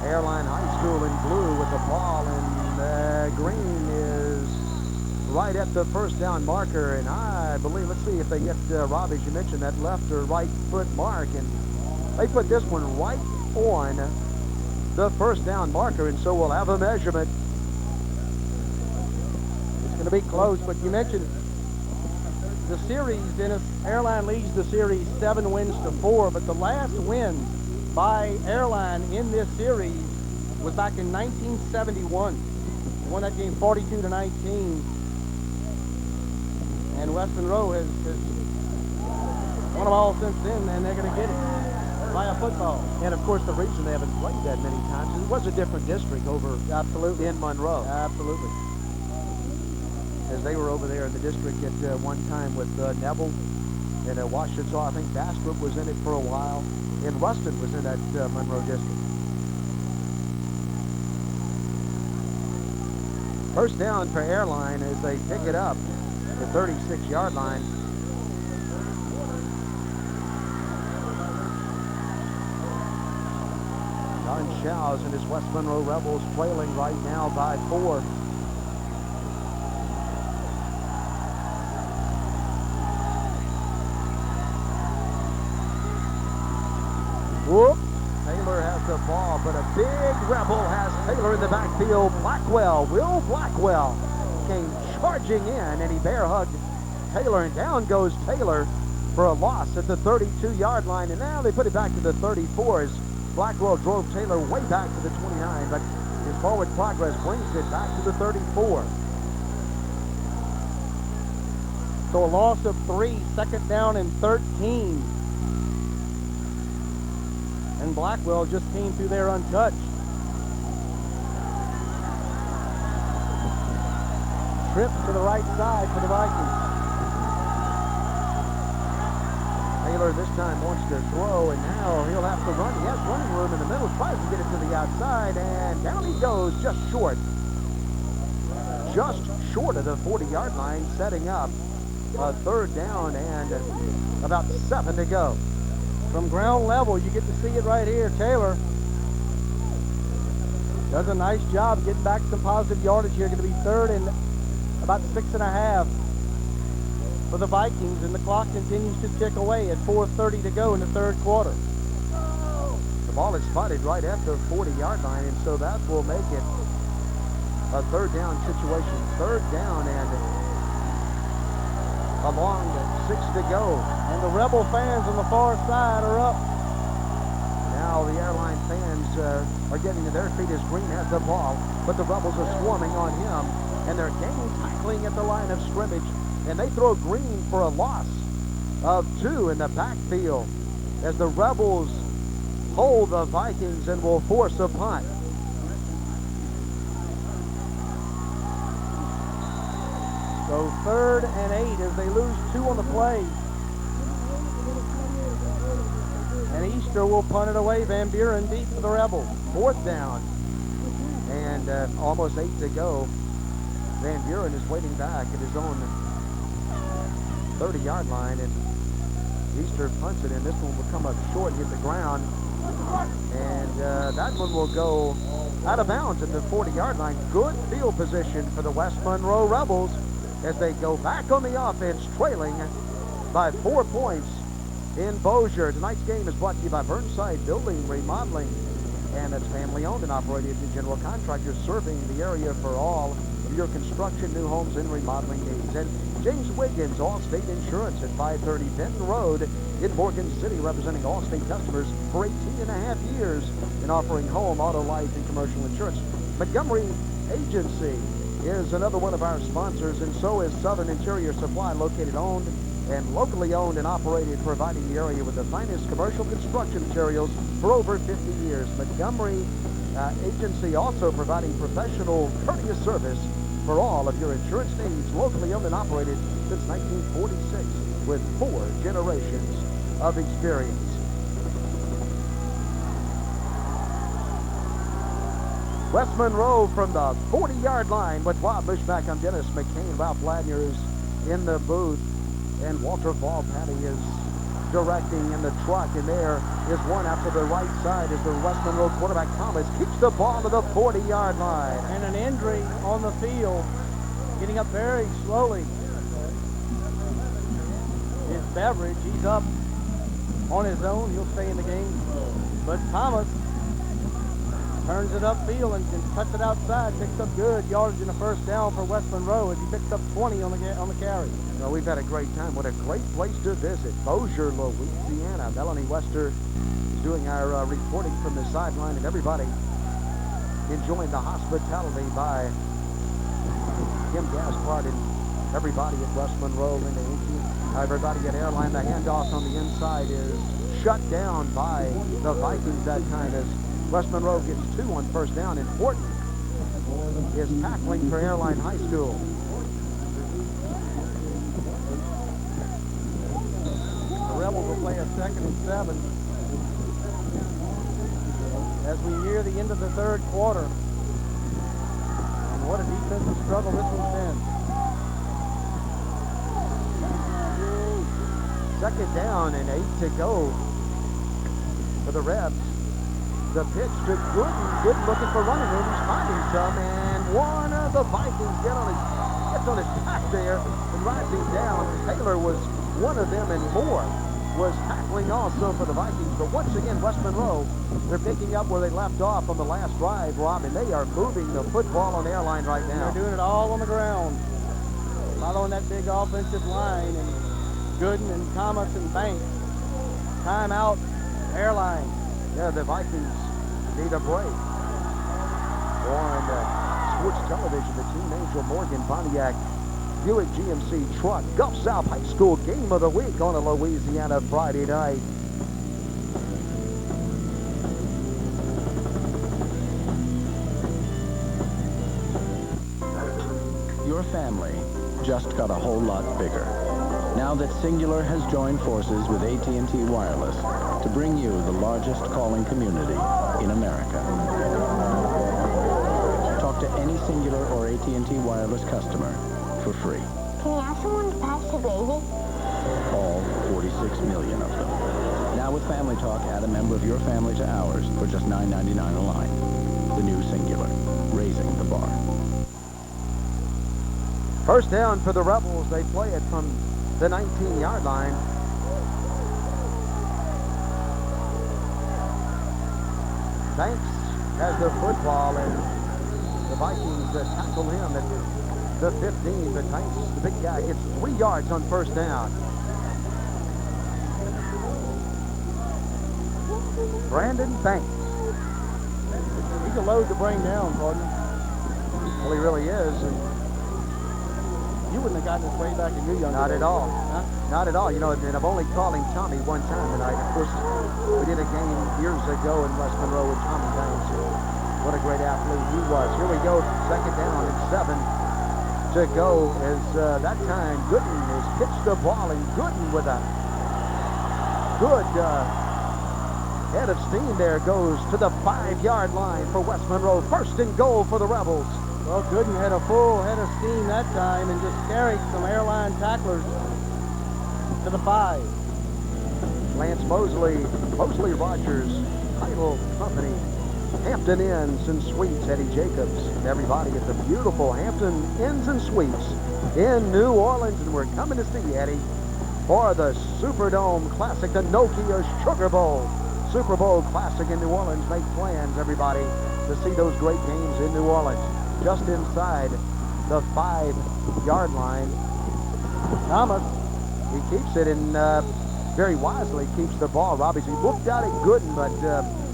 Airline High School in blue with the ball, and green is right at the first down marker. And I believe, let's see if they get, Rob, as you mentioned, that left or right foot mark. And they put this one right on the first down marker, and so we'll have a measurement. It's going to be close, but you mentioned the series, Dennis. Airline leads the series 7 wins to 4, but the last win by Airline in this series was back in 1971. They won that game 42-19, and West Monroe has won them all since then, and they're going to get it by a football. And of course, the reason they haven't played that many times is it was a different district over in Monroe. Absolutely. As they were over there in the district at one time with Neville and Washita. I think Bastrop was in it for a while, and Ruston was in that Monroe district. First down for Airline as they pick it up at the 36-yard line. John Shows and his West Monroe Rebels trailing right now by 4. Whoop! Taylor has the ball, but a big Rebel has Taylor in the backfield. Will Blackwell came charging in, and he bear hugged Taylor, and down goes Taylor for a loss at the 32-yard line, and now they put it back to the 34 as Blackwell drove Taylor way back to the 29, but his forward progress brings it back to the 34. So a loss of 3, second down and 13. And Blackwell just came through there untouched. Trip to the right side for the Vikings. Taylor this time wants to throw, and now he'll have to run. He has running room in the middle, tries to get it to the outside, and down he goes, just short of the 40-yard line, setting up a third down and about 7 to go. From ground level, you get to see it right here. Taylor does a nice job getting back some positive yardage here. Going to be third and about 6.5 for the Vikings, and the clock continues to tick away at 4:30 to go in the third quarter. The ball is spotted right at the 40-yard line, and so that will make it a third down situation. Third down and along 6 to go. And the Rebel fans on the far side are up. Now the Airline fans are getting to their feet as Green has the ball, but the Rebels are swarming on him, and they're gang tackling at the line of scrimmage, and they throw Green for a loss of 2 in the backfield as the Rebels hold the Vikings and will force a punt. So third and 8 as they lose 2 on the play. And Easter will punt it away. Van Buren deep for the Rebels. Fourth down and almost 8 to go. Van Buren is waiting back at his own 30-yard line, and Easter punts it, and this one will come up short and hit the ground. And that one will go out of bounds at the 40-yard line. Good field position for the West Monroe Rebels as they go back on the offense, trailing by 4 points in Bossier. Tonight's game is brought to you by Burnside Building Remodeling, and it's family-owned and operated general contractors serving the area for all of your construction, new homes, and remodeling needs. And James Wiggins, Allstate Insurance at 530 Benton Road in Morgan City, representing Allstate customers for 18.5 years and offering home, auto, life, and commercial insurance. Montgomery Agency is another one of our sponsors, and so is Southern Interior Supply, located, owned, and locally owned and operated, providing the area with the finest commercial construction materials for over 50 years. Montgomery Agency also providing professional, courteous service for all of your insurance needs, locally owned and operated since 1946 with 4 generations of experience. West Monroe from the 40-yard line with Rob Bushback. I'm Dennis McCain. Ralph Ladner is in the booth, and Walter Ballpatty is directing in the truck, and there is one out to the right side as the West Monroe quarterback Thomas keeps the ball to the 40-yard line. And an injury on the field, getting up very slowly. Is Beveridge. He's up on his own. He'll stay in the game. But Thomas turns it upfield and cuts it outside. Picks up good yardage in the first down for West Monroe as he picks up 20 on the carry. Well, we've had a great time. What a great place to visit. Bossier, Louisiana. Melanie Wester is doing our reporting from the sideline, and everybody enjoying the hospitality by Kim Gaspard and everybody at West Monroe and everybody at Airline. The handoff on the inside is shut down by the Vikings that time as West Monroe gets 2 on first down. Important is tackling for Airline High School. The Rebels will play a 2nd and 7 as we near the end of the third quarter. And what a defensive struggle this one's been. 2nd down and 8 to go for the Rebs. The pitch to Gooden. Gooden looking for running room. He's finding some, and one of the Vikings gets on his back there and rising down. Taylor was one of them, and Moore was tackling also for the Vikings. But once again, West Monroe, they're picking up where they left off on the last drive, Rob, and they are moving the football on Airline right now. They're doing it all on the ground, following that big offensive line, and Gooden and Thomas and Banks. Timeout, Airline. Yeah, the Vikings need a break. On sports television, the Team Angel Morgan Pontiac Buick GMC truck Gulf South High School game of the week on a Louisiana Friday night. Your family just got a whole lot bigger. Now that Singular has joined forces with AT&T Wireless to bring you the largest calling community in America. Talk to any Singular or AT&T Wireless customer for free. Can you ask someone to pass the baby? All 46 million of them. Now with Family Talk, add a member of your family to ours for just $9.99 a line. The new Singular, raising the bar. First down for the Rebels. They play it from the 19-yard line. Banks has the football, and the Vikings tackle him at the 15. But Banks, the big guy, gets 3 yards on first down. Brandon Banks. He's a load to bring down, partner. Well, he really is. And you wouldn't have gotten this way back in your young Not days. at all. Huh? Not at all. You know, and I've only called him Tommy one time tonight. Of course, we did a game years ago in West Monroe with Tommy Banks. What a great athlete he was. Here we go, 2nd down and 7 to go as that time Gooden has pitched the ball, and Gooden with a good head of steam there goes to the 5-yard line for West Monroe. 1st and goal for the Rebels. Well, Gooden had a full head of steam that time and just carried some Airline tacklers to the 5. Lance Mosley Rogers title company, Hampton Inns and Suites, Eddie Jacobs, and everybody at the beautiful Hampton Inns and Suites in New Orleans. And we're coming to see Eddie for the Superdome Classic, the Nokia Sugar Bowl. Super Bowl Classic in New Orleans. Make plans, everybody, to see those great games in New Orleans. Just inside the 5-yard line. Thomas, he keeps it and very wisely keeps the ball. Robbie, he looked out at Gooden, but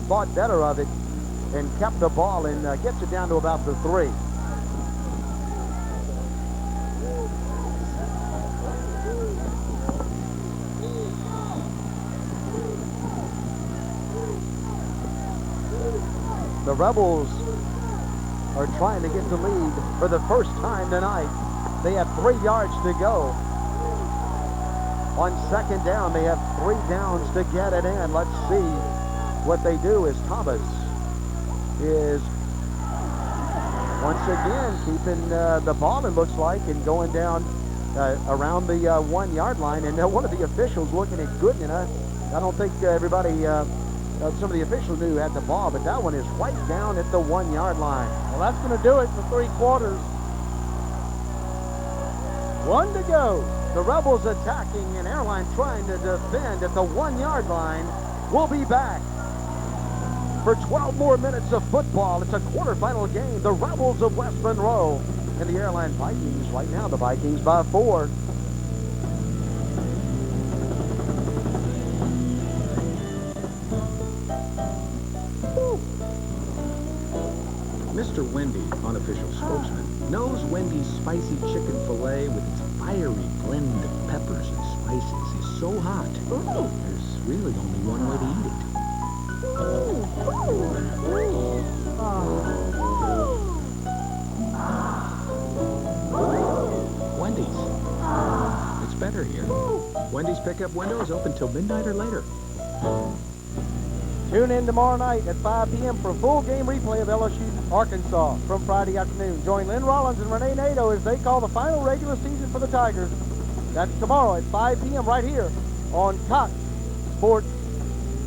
thought better of it and kept the ball and gets it down to about the 3. The Rebels are trying to get the lead for the first time tonight. They have 3 yards to go. On second down, they have 3 downs to get it in. Let's see what they do as Thomas is once again keeping the ball, it looks like, and going down around the 1-yard line. And one of the officials looking at Gooden, and I don't think everybody, some of the officials knew who had the ball, but that one is right down at the 1-yard line. Well, that's going to do it for 3 quarters. 1 to go. The Rebels attacking and Airline trying to defend at the 1-yard line. We'll be back for 12 more minutes of football. It's a quarterfinal game. The Rebels of West Monroe and the Airline Vikings. Right now, the Vikings by 4. Mr. Wendy, unofficial spokesman, knows Wendy's spicy chicken filet with its fiery blend of peppers and spices is so hot, there's really only one way to eat it. Wendy's. It's better here. Wendy's pickup window is open till midnight or later. Tune in tomorrow night at 5 p.m. for a full game replay of LSU Arkansas from Friday afternoon. Join Lynn Rollins and Renee Nato as they call the final regular season for the Tigers. That's tomorrow at 5 p.m. right here on Cox Sports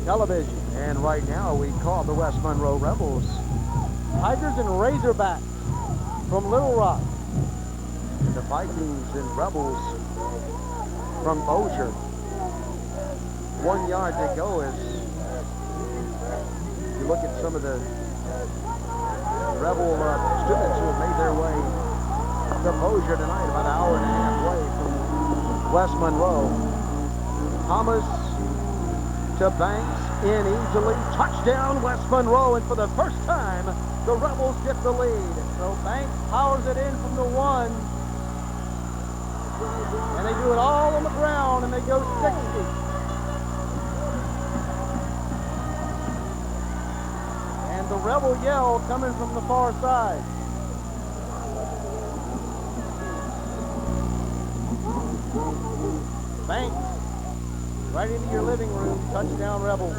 Television. And right now we call the West Monroe Rebels Tigers and Razorbacks from Little Rock. The Vikings and Rebels from Bossier. 1 yard to go as you look at some of the Rebel students who have made their way to Bossier tonight, about an hour and a half away from West Monroe. Thomas to Banks, in easily, touchdown West Monroe, and for the first time, the Rebels get the lead. So Banks powers it in from the 1, and they do it all on the ground, and they go 60. The Rebel yell coming from the far side. Banks, right into your living room, touchdown Rebels.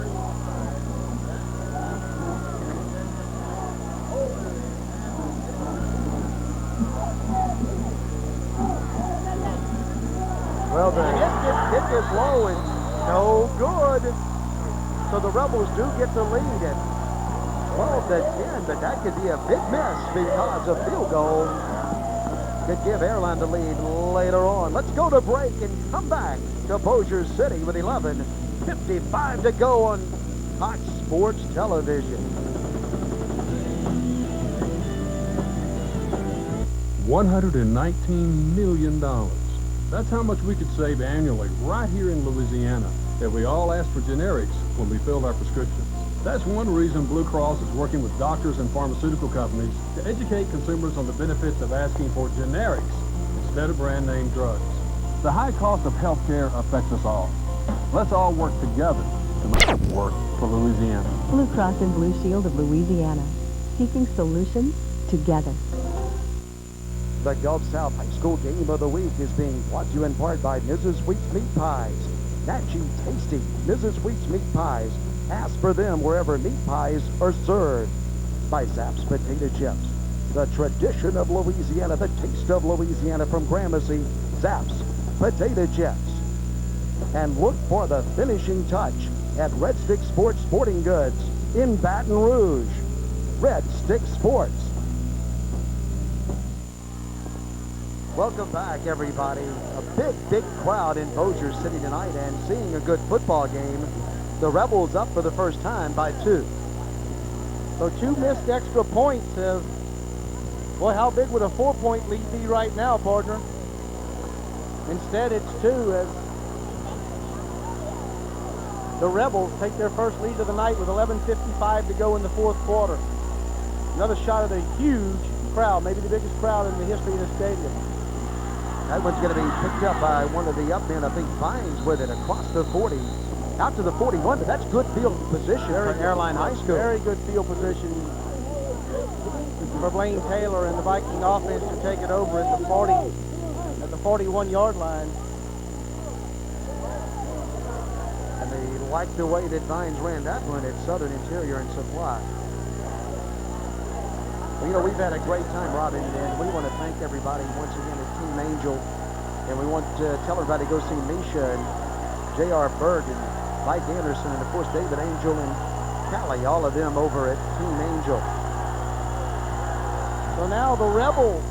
Well, the hit gets low and no good. So the Rebels do get the lead at 12 to 10, but that could be a big miss because a field goal could give Airline the lead later on. Let's go to break and come back to Bossier City with 11:55 to go on Cox Sports Television. $119 million. That's how much we could save annually right here in Louisiana if we all asked for generics when we filled our prescriptions. That's one reason Blue Cross is working with doctors and pharmaceutical companies to educate consumers on the benefits of asking for generics instead of brand name drugs. The high cost of health care affects us all. Let's all work together to make it work for Louisiana. Blue Cross and Blue Shield of Louisiana, seeking solutions together. The Gulf South High School Game of the Week is being brought to you in part by Mrs. Wheat's Meat Pies. Natchy Tasty Mrs. Wheat's Meat Pies. Ask for them wherever meat pies are served. By Zapp's Potato Chips. The tradition of Louisiana, the taste of Louisiana from Gramercy. Zapp's Potato Chips. And look for the finishing touch at Red Stick Sports Sporting Goods. in Baton Rouge. Red Stick Sports. Welcome back, everybody. A big crowd in Bossier City tonight and seeing a good football game. The Rebels up for the first time by 2. So 2 missed extra points have, boy, how big would a 4-point lead be right now, partner? Instead, it's 2 as the Rebels take their first lead of the night with 11:55 to go in the 4th quarter. Another shot of the huge crowd, maybe the biggest crowd in the history of the stadium. That one's going to be picked up by one of the up men. I think Vines with it across the 40, out to the 41, but that's good field position for Airline High School. Very good field position for Blaine Taylor and the Viking offense to take it over at the 41-yard line. And they like the way that Vines ran that one at Southern Interior and Supply. Well, you know, we've had a great time, Robin, and we want to thank everybody once again at Team Angel. And we want to tell everybody to go see Misha and J.R. Berg and Mike Anderson and, of course, David Angel and Callie, all of them over at Team Angel. So now the Rebel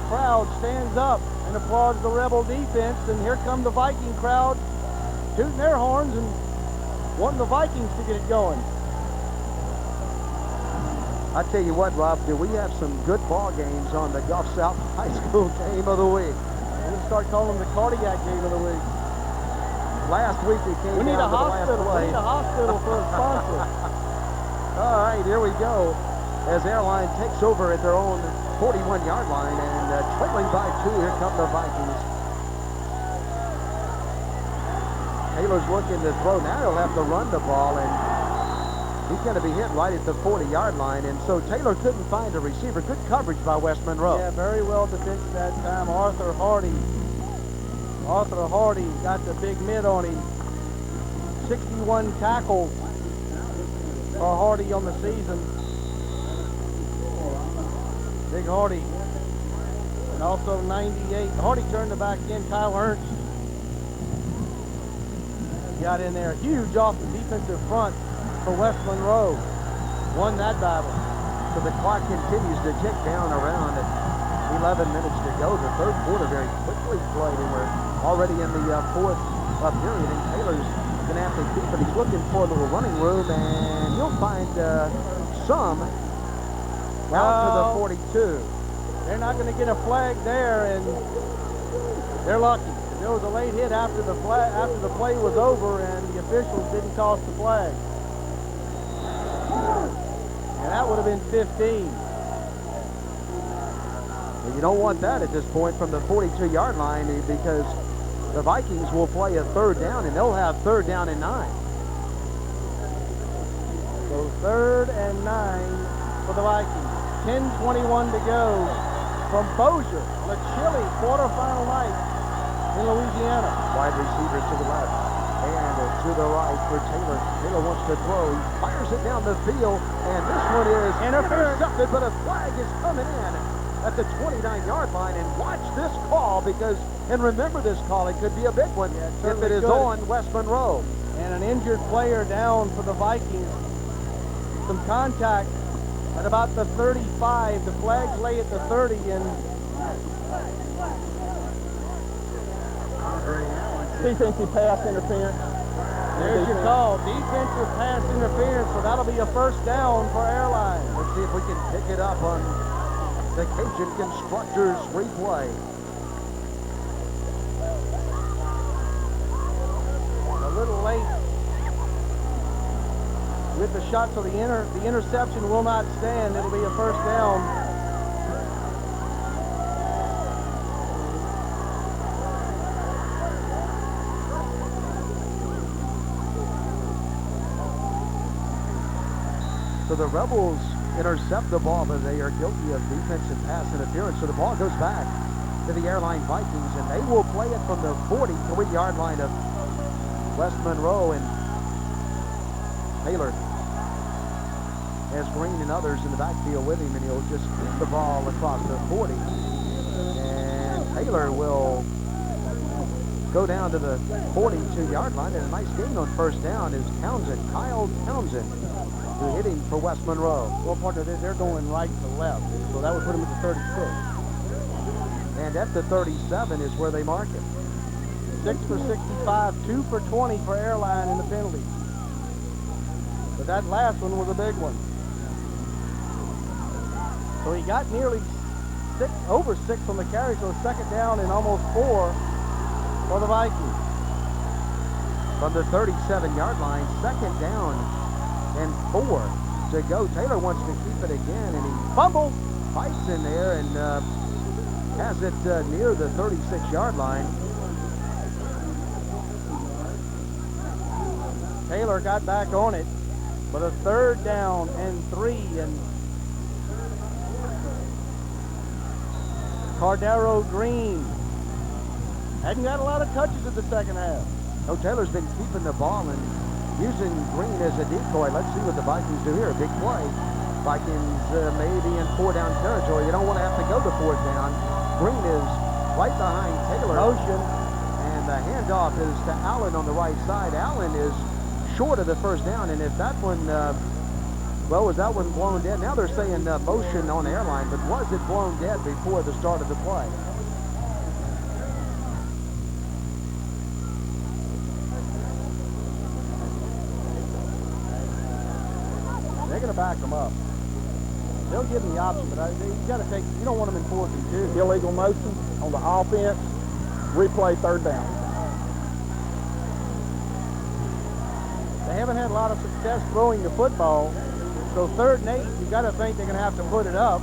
crowd stands up and applauds the Rebel defense, and here come the Viking crowd tooting their horns and wanting the Vikings to get it going. I tell you what, Rob, we have some good ball games on the Gulf South High School Game of the Week. We're going to start calling them the Cardiac Game of the Week. Last week it came down to the last play. We need a hospital for a sponsor. All right, here we go. As Airline takes over at their own 41-yard line and trailing by 2, here come the Vikings. Taylor's looking to throw. Now he'll have to run the ball, and he's going to be hit right at the 40-yard line, and so Taylor couldn't find a receiver. Good coverage by West Monroe. Yeah, very well defended that time. Arthur Hardy got the big mid on him. 61 tackles for Hardy on the season. Big Hardy. And also 98. Hardy turned the back end. Kyle Ernst got in there. Huge off the defensive front for West Monroe. Won that battle. So the clock continues to tick down around at 11 minutes to go. The 3rd quarter very quickly played, and we're already in the 4th period, and Taylor's going to have to keep it. He's looking for a little running room, and you'll find some out to the 42. They're not going to get a flag there, and they're lucky. There was a late hit after the play was over, and the officials didn't toss the flag. And that would have been 15. Well, you don't want that at this point from the 42-yard line, because the Vikings will play a 3rd down, and they'll have 3rd down and 9. So 3rd and 9 for the Vikings. 10:21 to go from Bossier on a chilly quarterfinal night in Louisiana. Wide receiver to the left and to the right for Taylor. Taylor wants to throw. He fires it down the field, and this one is intercepted, but a flag is coming in at the 29-yard line. And watch this call, because, and remember this call, it could be a big one if it is on West Monroe. And an injured player down for the Vikings. Some contact at about the 35. The flags lay at the 30, and defensive pass interference. There's your call. Defensive pass interference, so that'll be a 1st down for Airline. Let's see if we can pick it up on the Cajun Constructors replay. A little late with the shot, so the interception will not stand. It'll be a 1st down. So the Rebels intercept the ball, but they are guilty of defensive pass interference. So the ball goes back to the Airline Vikings, and they will play it from the 43-yard line of West Monroe. And Taylor has Green and others in the backfield with him, and he'll just keep the ball across the 40. And Taylor will go down to the 42-yard line, and a nice gain on 1st down is Townsend, Kyle Townsend. who hit him for West Monroe. Well, partner, they're going right to left, so that would put him at the 36. And at the 37 is where they mark him. 6 for 65, 2 for 20 for Airline in the penalty. But that last one was a big one. So he got nearly over 6 on the carry, so second down and almost 4 for the Vikings. From the 37-yard line, second down and 4 to go. Taylor wants to keep it again, and he fumbles, fights in there, and has it near the 36-yard line. Taylor got back on it, but a third down and 3, and Cordero Green hadn't got a lot of touches in the second half. No, Taylor's been keeping the ball and using Green as a decoy. Let's see what the Vikings do here. Big play. Vikings maybe in 4-down territory. They don't want to have to go to 4th down. Green is right behind Taylor. Motion. And the handoff is to Allen on the right side. Allen is short of the first down, and if that one, well, was that one blown dead? Now they're saying motion on Airline, but was it blown dead before the start of the play? They're going to back them up. They'll give them the option, but you got to take. You don't want them in 4th and 2. Illegal motion on the offense. Replay 3rd down. They haven't had a lot of success throwing the football, so 3rd and 8, you got to think they're going to have to put it up.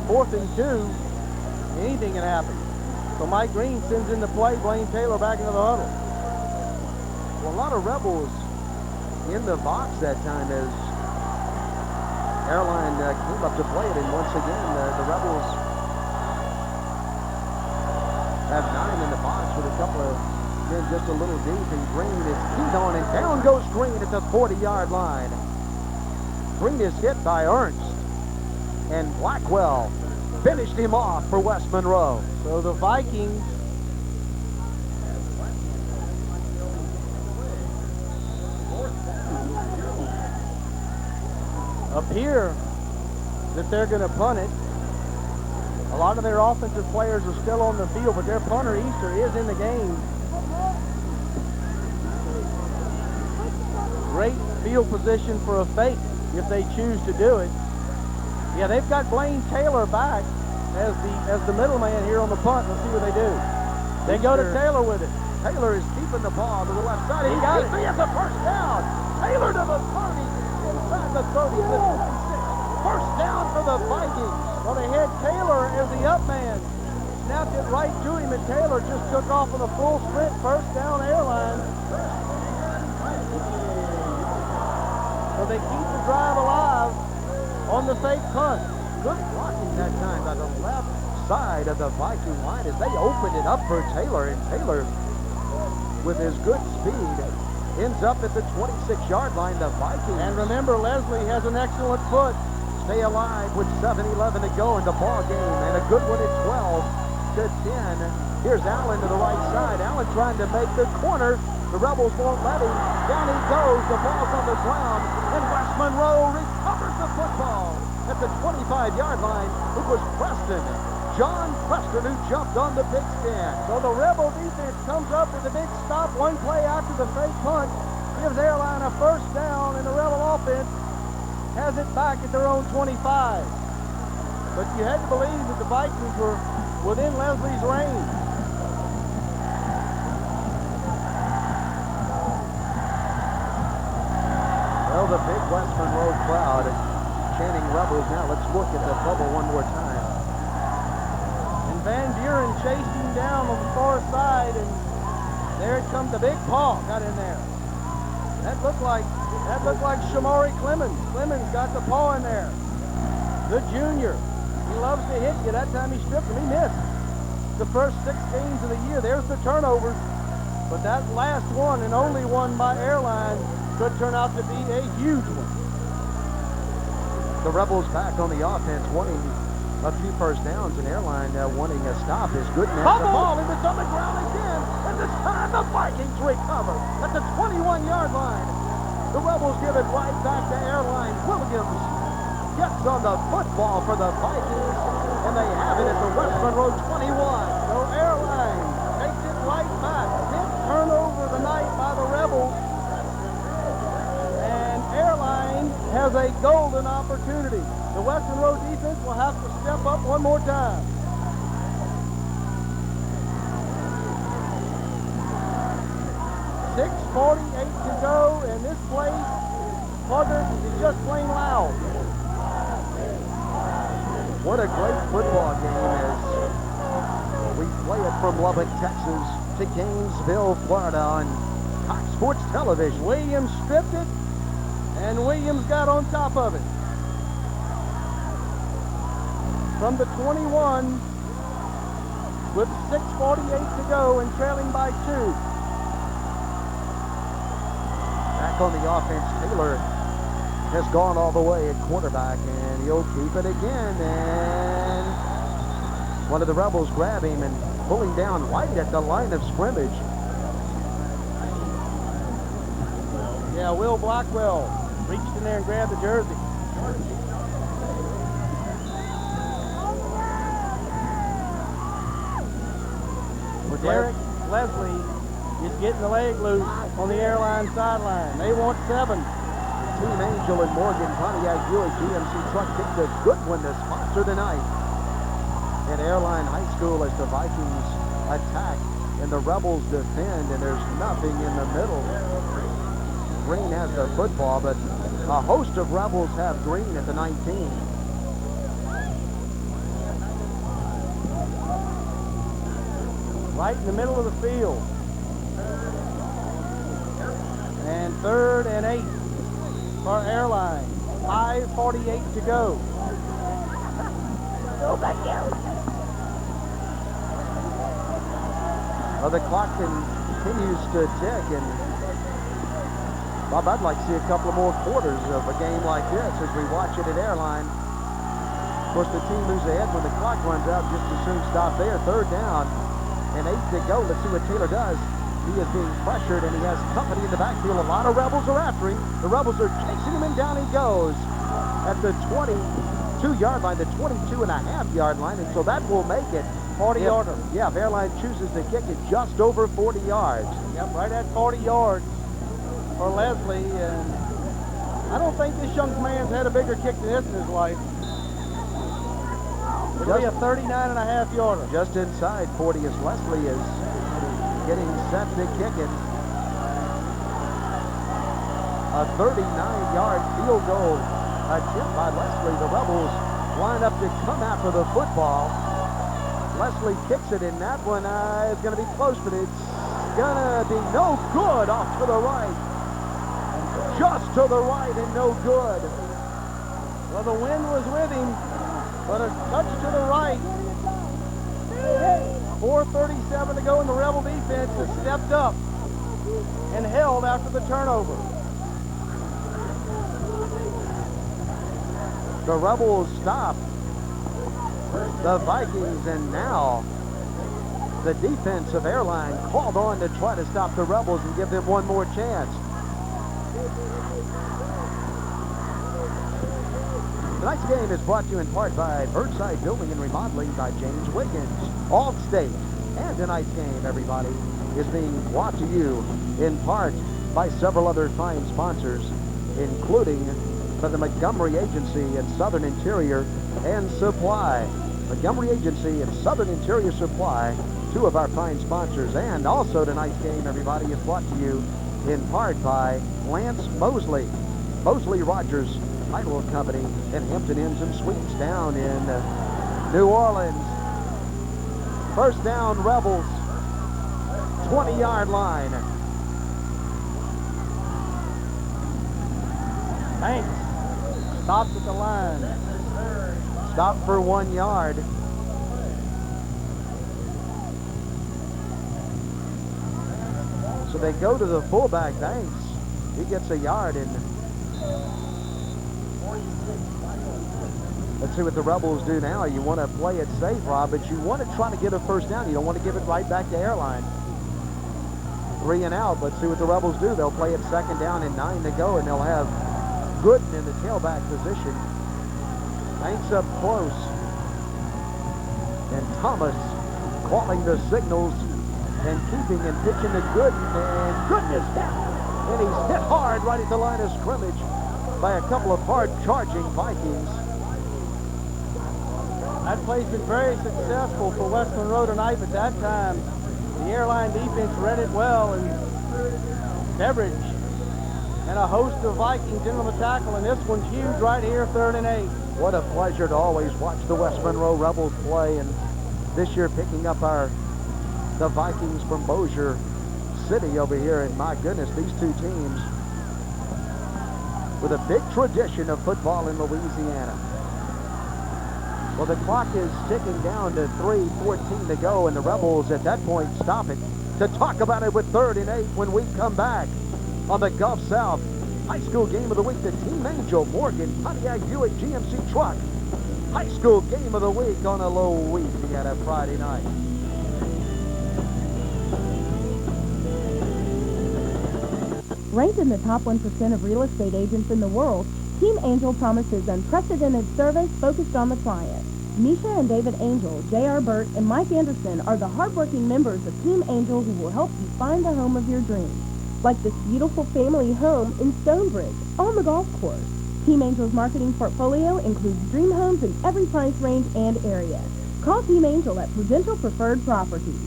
4th and 2, anything can happen. So Mike Green sends in the play, Blaine Taylor back into the huddle. Well, a lot of Rebels in the box that time as Airline came up to play it, and once again, the Rebels have 9 in the box with a couple of men just a little deep, and Green is keyed on, and down goes Green at the 40-yard line. Green is hit by Ernst, and Blackwell finished him off for West Monroe. So the Vikings appear that they're going to punt it. A lot of their offensive players are still on the field, but their punter, Easter, is in the game. Great field position for a fake if they choose to do it. Yeah, they've got Blaine Taylor back as the middleman here on the punt. Let's see what they do. They go to Taylor with it. Taylor is keeping the ball to the left side. He got it. He has a first down. Taylor to the 30, inside the 30 to the 26. First down for the Vikings. Well, they had Taylor as the up man. Snapped it right to him, and Taylor just took off on a full sprint. First down, Airline. So they keep the drive alive on the fake punt. Good blocking that time by the left side of the Viking line as they opened it up for Taylor, and Taylor, with his good speed, ends up at the 26-yard line. The Vikings. And remember, Leslie has an excellent foot. Stay alive with 7:11 to go in the ball game, and a good one at 12-10. Here's Allen to the right side. Allen trying to make the corner. The Rebels won't let him. Down he goes. The ball's on the ground, and West Monroe recovers the football at the 25-yard line. It was Preston, John Preston, who jumped on the big stand. So the Rebel defense comes up with a big stop. One play after the fake punt gives Airline a first down, and the Rebel offense has it back at their own 25. But you had to believe that the Vikings were within Leslie's range. Well, the big West Monroe crowd chanting Rebels. Now let's look at the bubble one more time. And Van Buren chased him down on the far side, and there it comes. The big paw got in there. That looked like Shamari Clemens. Clemens got the paw in there. The junior. He loves to hit you. That time he stripped him. He missed. The first 6 games of the year. There's the turnovers. But that last one, and only one by Airline, could turn out to be a huge one. The Rebels back on the offense, wanting a few first downs, and Airline wanting a stop is good. And the ball, and it's on the ground again. And this time the Vikings recover at the 21-yard line. The Rebels give it right back to Airline. Williams gets on the football for the Vikings, and they have it at the West Monroe 21. So Airline takes it right back. 10th turnover of the night by the Rebels. And Airline has a golden opportunity. The West Monroe defense will have to step up one more time. .48 to go, and this place, Carter, is just plain loud. What a great football game as we play it from Lubbock, Texas to Gainesville, Florida on Cox Sports Television. Williams stripped it, and Williams got on top of it. From the 21, with 6:48 to go and trailing by 2. Back on the offense, Taylor has gone all the way at quarterback, and he'll keep it again. And one of the Rebels grab him and pull him down right at the line of scrimmage. Yeah, Will Blackwell reached in there and grabbed the jersey. Derek Leslie is getting the leg loose on the Airline sideline. They want 7. Team Angel and Morgan Pontiac Buick GMC truck picked a good one to sponsor tonight at Airline High School as the Vikings attack and the Rebels defend, and there's nothing in the middle. Green has the football, but a host of Rebels have Green at the 19. Right in the middle of the field. And 3rd and 8 for Airline. 5:48 to go. Go back down. Well, the clock continues to tick, and Bob, I'd like to see a couple of more quarters of a game like this as we watch it at Airline. Of course, the team moves ahead when the clock runs out. Just as soon stop there. 3rd down and 8 to go. Let's see what Taylor does. He is being pressured, and he has company in the backfield. A lot of Rebels are after him. The Rebels are chasing him, and down he goes at the 22-yard line, the 22.5-yard line, and so that will make it 40-yarder. Yeah, if Airline chooses to kick it just over 40 yards. Yep, right at 40 yards for Leslie, and I don't think this young man's had a bigger kick than this in his life. It'll be a 39.5-yarder. Just inside 40 as Leslie is getting set to kick it. A 39-yard field goal attempt by Leslie. The Rebels line up to come after the football. Leslie kicks it, and that one is going to be close, but it's going to be no good. Off to the right. Just to the right and no good. Well, the wind was with him, but a touch to the right. 4:37 to go, and the Rebel defense has stepped up and held after the turnover. The Rebels stop the Vikings, and now the defense of Airline called on to try to stop the Rebels and give them one more chance. Tonight's game is brought to you in part by Birdside Building and Remodeling by James Wiggins, Allstate. And tonight's game, everybody, is being brought to you in part by several other fine sponsors, including by the Montgomery Agency and Southern Interior and Supply. Montgomery Agency and Southern Interior Supply, 2 of our fine sponsors. And also tonight's game, everybody, is brought to you in part by Lance Mosley, Mosley Rogers Title Company and Hampton Inns and Suites down in New Orleans. First down, Rebels, 20-yard line. Thanks. Stops at the line. Stop for 1 yard. So they go to the fullback, Banks. He gets a yard, and let's see what the Rebels do now. You want to play it safe, Rob, but you want to try to get a first down. You don't want to give it right back to Airline. 3 and out. Let's see what the Rebels do. They'll play it 2nd down and 9 to go, and they'll have Gooden in the tailback position. Banks up close. And Thomas calling the signals and keeping and pitching to Gooden. And Gooden is hit. And he's hit hard right at the line of scrimmage by a couple of hard-charging Vikings. That play's been very successful for West Monroe tonight, but that time the Airline defense read it well, and Beveridge and a host of Vikings in on the tackle, and this one's huge right here, 3rd and 8. What a pleasure to always watch the West Monroe Rebels play, and this year picking up the Vikings from Bossier City over here, and my goodness, these two teams with a big tradition of football in Louisiana. Well, the clock is ticking down to 3:14 to go, and the Rebels at that point stop it to talk about it with 3rd and 8 when we come back on the Gulf South High School Game of the Week, the Team Angel Morgan Pontiac Buick GMC Truck High School Game of the Week on a Louisiana Friday night. Ranked in the top 1% of real estate agents in the world, Team Angel promises unprecedented service focused on the client. Misha and David Angel, J.R. Burt, and Mike Anderson are the hardworking members of Team Angel who will help you find the home of your dreams. Like this beautiful family home in Stonebridge, on the golf course. Team Angel's marketing portfolio includes dream homes in every price range and area. Call Team Angel at Prudential Preferred Properties.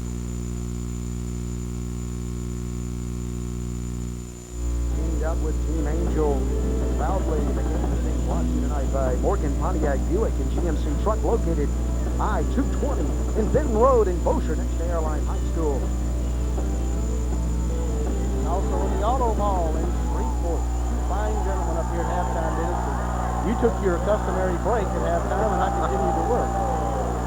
Teamed up with Team Angel, proudly the game is being brought to you tonight by Morgan Pontiac Buick and GMC Truck, located I-220 in Benton Road in Bossier, next to Airline High School. And also in the Auto Mall in Shreveport. Fine gentlemen up here at halftime, Dennis. You took your customary break at halftime, and I continued to work.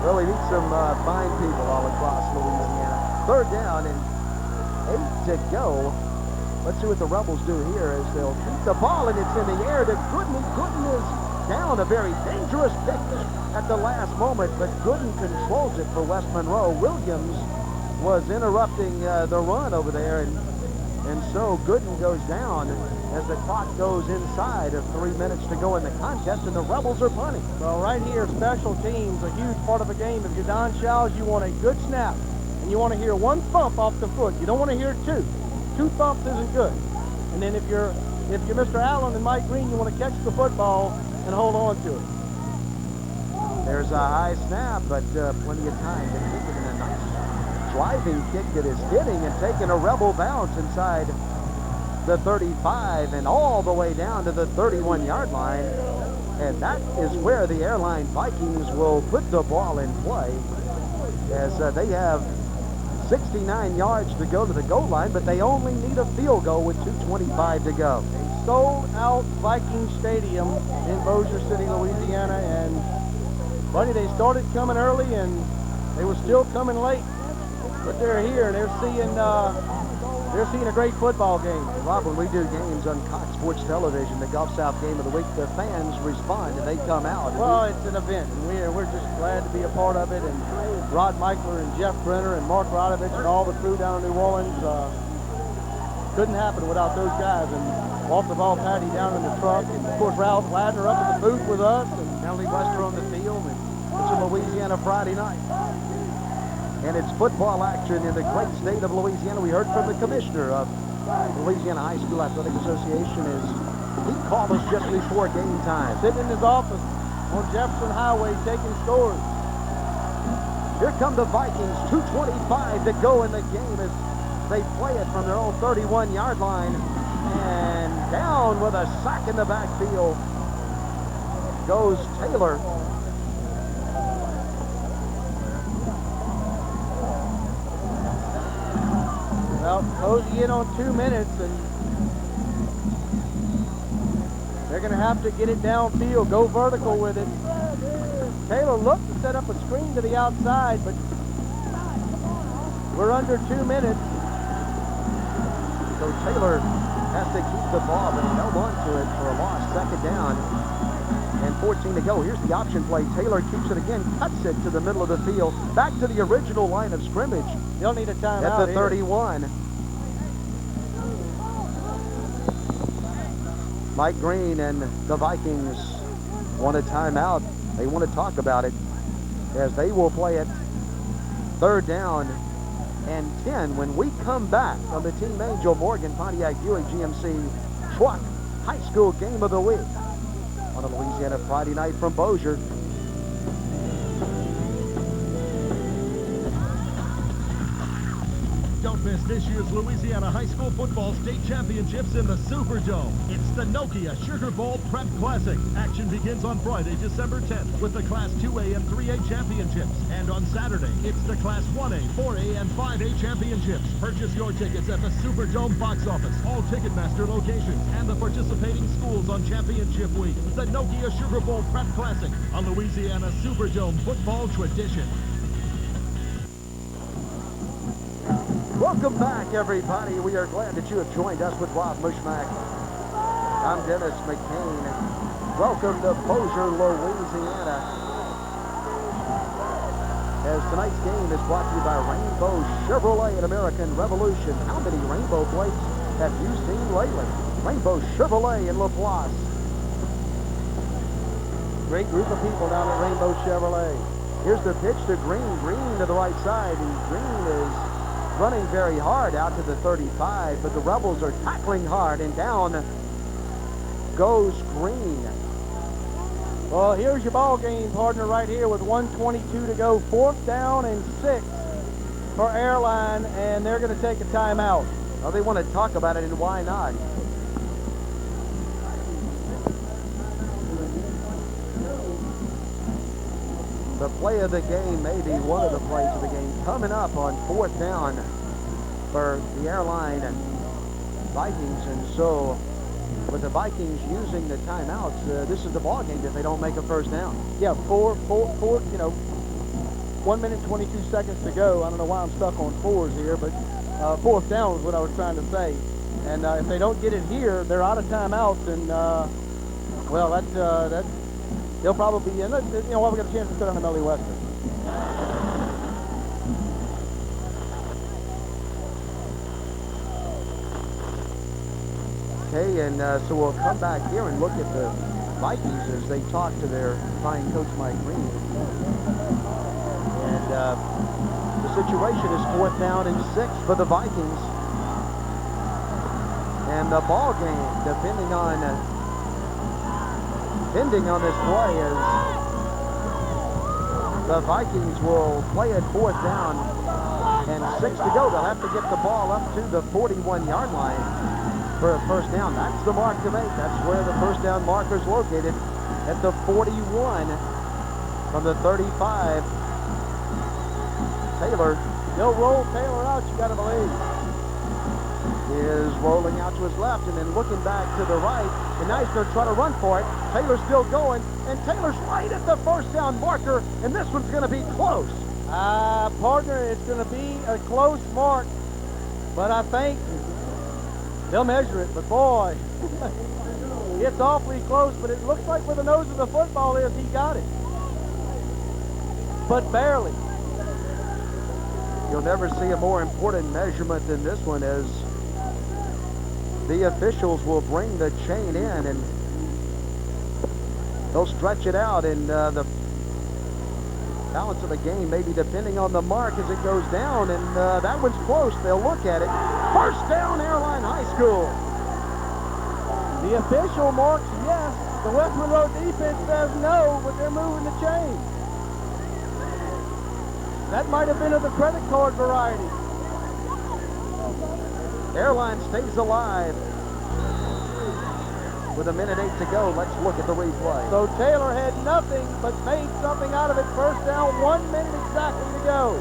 Well, we meet some fine people all across Louisiana. 3rd down and 8 to go. Let's see what the Rebels do here as they'll keep the ball, and it's in the air to Gooden. Gooden is down, a very dangerous pitch at the last moment, but Gooden controls it for West Monroe. Williams was interrupting the run over there, and so Gooden goes down as the clock goes inside of 3 minutes to go in the contest, and the Rebels are punting. Well, right here, special teams, a huge part of a game. If you're Don Shows, you want a good snap, and you want to hear one thump off the foot. You don't want to hear 2. 2 thumps isn't good. And then if you're Mr. Allen and Mike Green, you want to catch the football and hold on to it. There's a high snap, but plenty of time to kick it in a nice driving kick that is hitting and taking a Rebel bounce inside the 35 and all the way down to the 31-yard line. And that is where the Airline Vikings will put the ball in play, as they have 69 yards to go to the goal line, but they only need a field goal with 2:25 to go. A sold-out Viking Stadium in Bossier City, Louisiana, and buddy, they started coming early and they were still coming late, but they're here and they're seeing a great football game. Rob, when we do games on Cox Sports Television, the Gulf South Game of the Week, the fans respond and they come out. Well, it's an event, and we're just glad to be a part of it. And Rod Michler and Jeff Brenner and Mark Rodovich and all the crew down in New Orleans, couldn't happen without those guys. And Walter Ball Patty down in the truck, and of course Ralph Ladner up in the booth with us, and Melanie Buster on the field, and it's a Louisiana Friday night. And it's football action in the great state of Louisiana. We heard from the commissioner of Louisiana High School Athletic Association as he called us just before game time. Sitting in his office on Jefferson Highway taking scores. Here come the Vikings, 2:25 to go in the game as they play it from their own 31-yard line. And down with a sack in the backfield goes Taylor. Well, closing in on 2 minutes, and they're going to have to get it downfield, go vertical with it. Taylor looked to set up a screen to the outside, but we're under 2 minutes. So Taylor has to keep the ball, but he held on to it for a loss. 2nd down and 14 to go. Here's the option play. Taylor keeps it again, cuts it to the middle of the field, back to the original line of scrimmage. You'll need a timeout at the 31. Mike Green and the Vikings want a timeout. They want to talk about it as they will play it 3rd down and 10 when we come back on the Team Angel Morgan Pontiac Buick GMC Truck High School Game of the Week on a Louisiana Friday night from Bossier. Don't miss this year's Louisiana High School Football State Championships in the Superdome. It's the Nokia Sugar Bowl Prep Classic. Action begins on Friday, December 10th with the Class 2A and 3A Championships. And on Saturday, it's the Class 1A, 4A, and 5A Championships. Purchase your tickets at the Superdome box office, all Ticketmaster locations, and the participating schools on Championship Week. The Nokia Sugar Bowl Prep Classic, a Louisiana Superdome football tradition. Welcome back, everybody. We are glad that you have joined us with Rob Mushmack. I'm Dennis McCain. Welcome to Bossier, Louisiana. As tonight's game is brought to you by Rainbow Chevrolet and American Revolution. How many rainbow plates have you seen lately? Rainbow Chevrolet in LaPlace. Great group of people down at Rainbow Chevrolet. Here's the pitch to Green. Green to the right side. And Green is running very hard out to the 35, but the Rebels are tackling hard, and down goes Green. Well, here's your ball game, partner, right here with 1:22 to go. 4th down and 6 for Airline, and they're going to take a timeout. Well, they want to talk about it, and why not? The play of the game, maybe one of the plays of the game, coming up on 4th down for the Airline Vikings. And so with the Vikings using the timeouts, this is the ball game if they don't make a 1st down. Yeah, 1 minute 22 seconds to go. I don't know why I'm stuck on 4s here, but 4th down is what I was trying to say. And if they don't get it here, they're out of timeouts, and well, that's they'll probably be in. You know what? We got a chance to sit on the Melly Western. Okay, and so we'll come back here and look at the Vikings as they talk to their fine coach, Mike Green. And the situation is 4th down and 6 for the Vikings. And the ball game, depending on this play, is the Vikings will play at 4th down and 6 to go. They'll have to get the ball up to the 41-yard line for a 1st down. That's the mark to make. That's where the 1st down marker is located, at the 41 from the 35. Taylor, they'll roll Taylor out, you got to believe. Is rolling out to his left and then looking back to the right, and now he's going to try to run for it. Taylor's still going, and Taylor's right at the 1st down marker, and this one's going to be close. Partner, it's going to be a close mark, but I think they'll measure it. But boy, it's awfully close, but it looks like where the nose of the football is, he got it. But barely. You'll never see a more important measurement than this one, as the officials will bring the chain in and they'll stretch it out, and the balance of the game maybe depending on the mark as it goes down, and that one's close. They'll look at it. 1st down, Airline High School. The official marks yes. The West Monroe defense says no, but they're moving the chain. That might have been of the credit card variety. Airline stays alive with 1:08 to go. Let's look at the replay. So Taylor had nothing but made something out of it. 1st down, 1 minute exactly to go.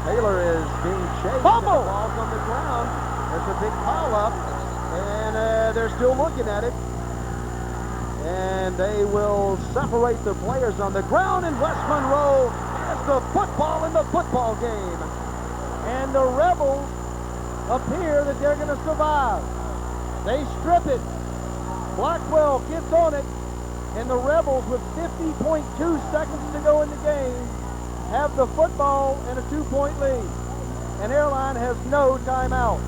Taylor is being chased. Fumble! The ball's on the ground. There's a big pile up, and they're still looking at it. And they will separate the players on the ground, and West Monroe has the football in the football game. And the Rebels appear that they're going to survive. They strip it. Blackwell gets on it, and the Rebels, with 50.2 seconds to go in the game, have the football and a 2-point lead. And Airline has no timeout.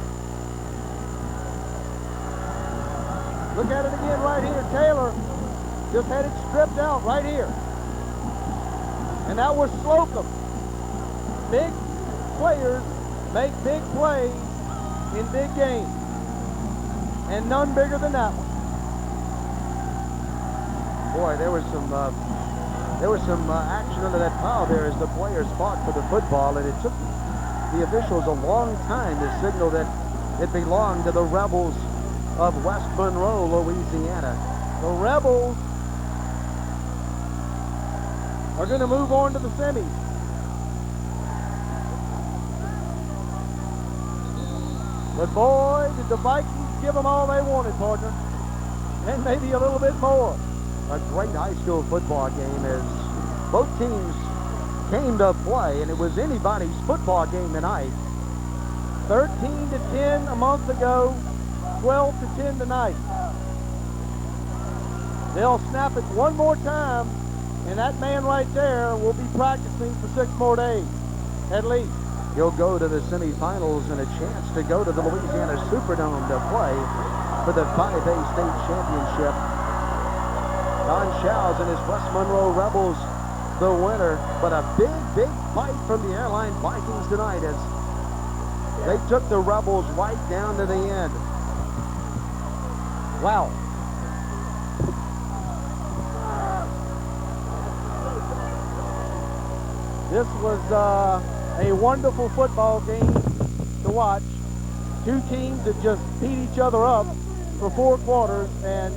Look at it again right here. Taylor just had it stripped out right here. And that was Slocum. Big players make big plays in big games. And none bigger than that one. Boy, there was some action under that foul there as the players fought for the football, and it took the officials a long time to signal that it belonged to the Rebels of West Monroe, Louisiana. The Rebels are going to move on to the semis. But boy, did the Vikings give them all they wanted, partner. And maybe a little bit more. A great high school football game as both teams came to play, and it was anybody's football game tonight. 13-10 a month ago, 12-10 tonight. They'll snap it one more time, and that man right there will be practicing for 6 more days, at least. He'll go to the semifinals and a chance to go to the Louisiana Superdome to play for the 5A state championship. Don Shows and his West Monroe Rebels the winner, but a big fight from the Airline Vikings tonight as they took the Rebels right down to the end. Wow. This was a wonderful football game to watch. Two teams that just beat each other up for 4 quarters, and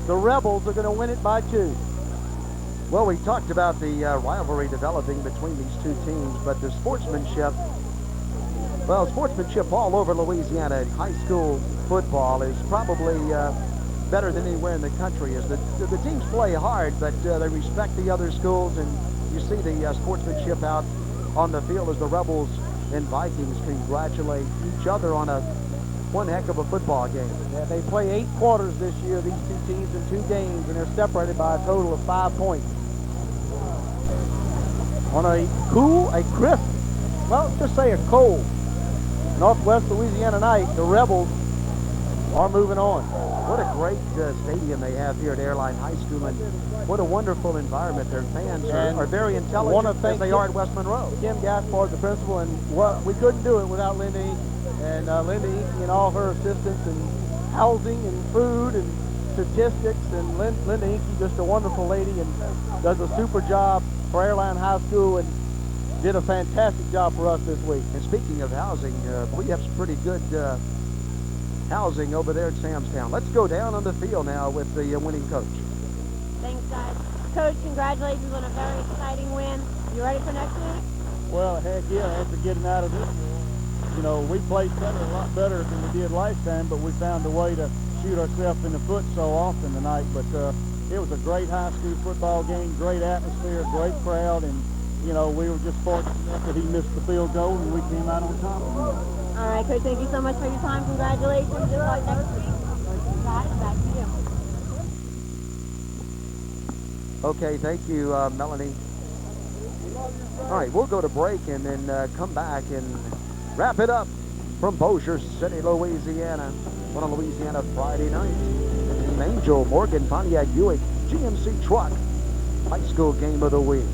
the Rebels are going to win it by 2. Well, we talked about the rivalry developing between these two teams, but the sportsmanship all over Louisiana in high school football is probably better than anywhere in the country. As the teams play hard, but they respect the other schools, and you see the sportsmanship out on the field as the Rebels and Vikings congratulate each other on one heck of a football game. Yeah, they play 8 quarters this year, these two teams, in 2 games, and they're separated by a total of 5 points. On a crisp, well, just say a cold Northwest Louisiana night, the Rebels are moving on. What a great stadium they have here at Airline High School, and what a wonderful environment. Their fans are very intelligent as they are at West Monroe. Kim Gaspard, the principal, and we couldn't do it without Linda Inky. And Linda Inky and all her assistants and housing and food and statistics, and Linda Inky, just a wonderful lady, and does a super job for Airline High School and did a fantastic job for us this week. And speaking of housing, we have some pretty good housing over there at Samstown. Let's go down on the field now with the winning coach. Thanks, guys. Coach, congratulations on a very exciting win. You ready for next week? Well, heck yeah, after getting out of this, you know, we played center a lot better than we did last time, but we found a way to shoot ourselves in the foot so often tonight. But it was a great high school football game, great atmosphere, great crowd, and, you know, we were just fortunate enough that he missed the field goal and we came out on top of him. All right, Coach, thank you so much for your time. Congratulations. Good luck next week. Guys, back to you. Okay, thank you, Melanie. All right, we'll go to break and then come back and wrap it up from Bossier City, Louisiana on a Louisiana Friday night. The Team Angel Morgan Pontiac Buick GMC Truck High School Game of the Week.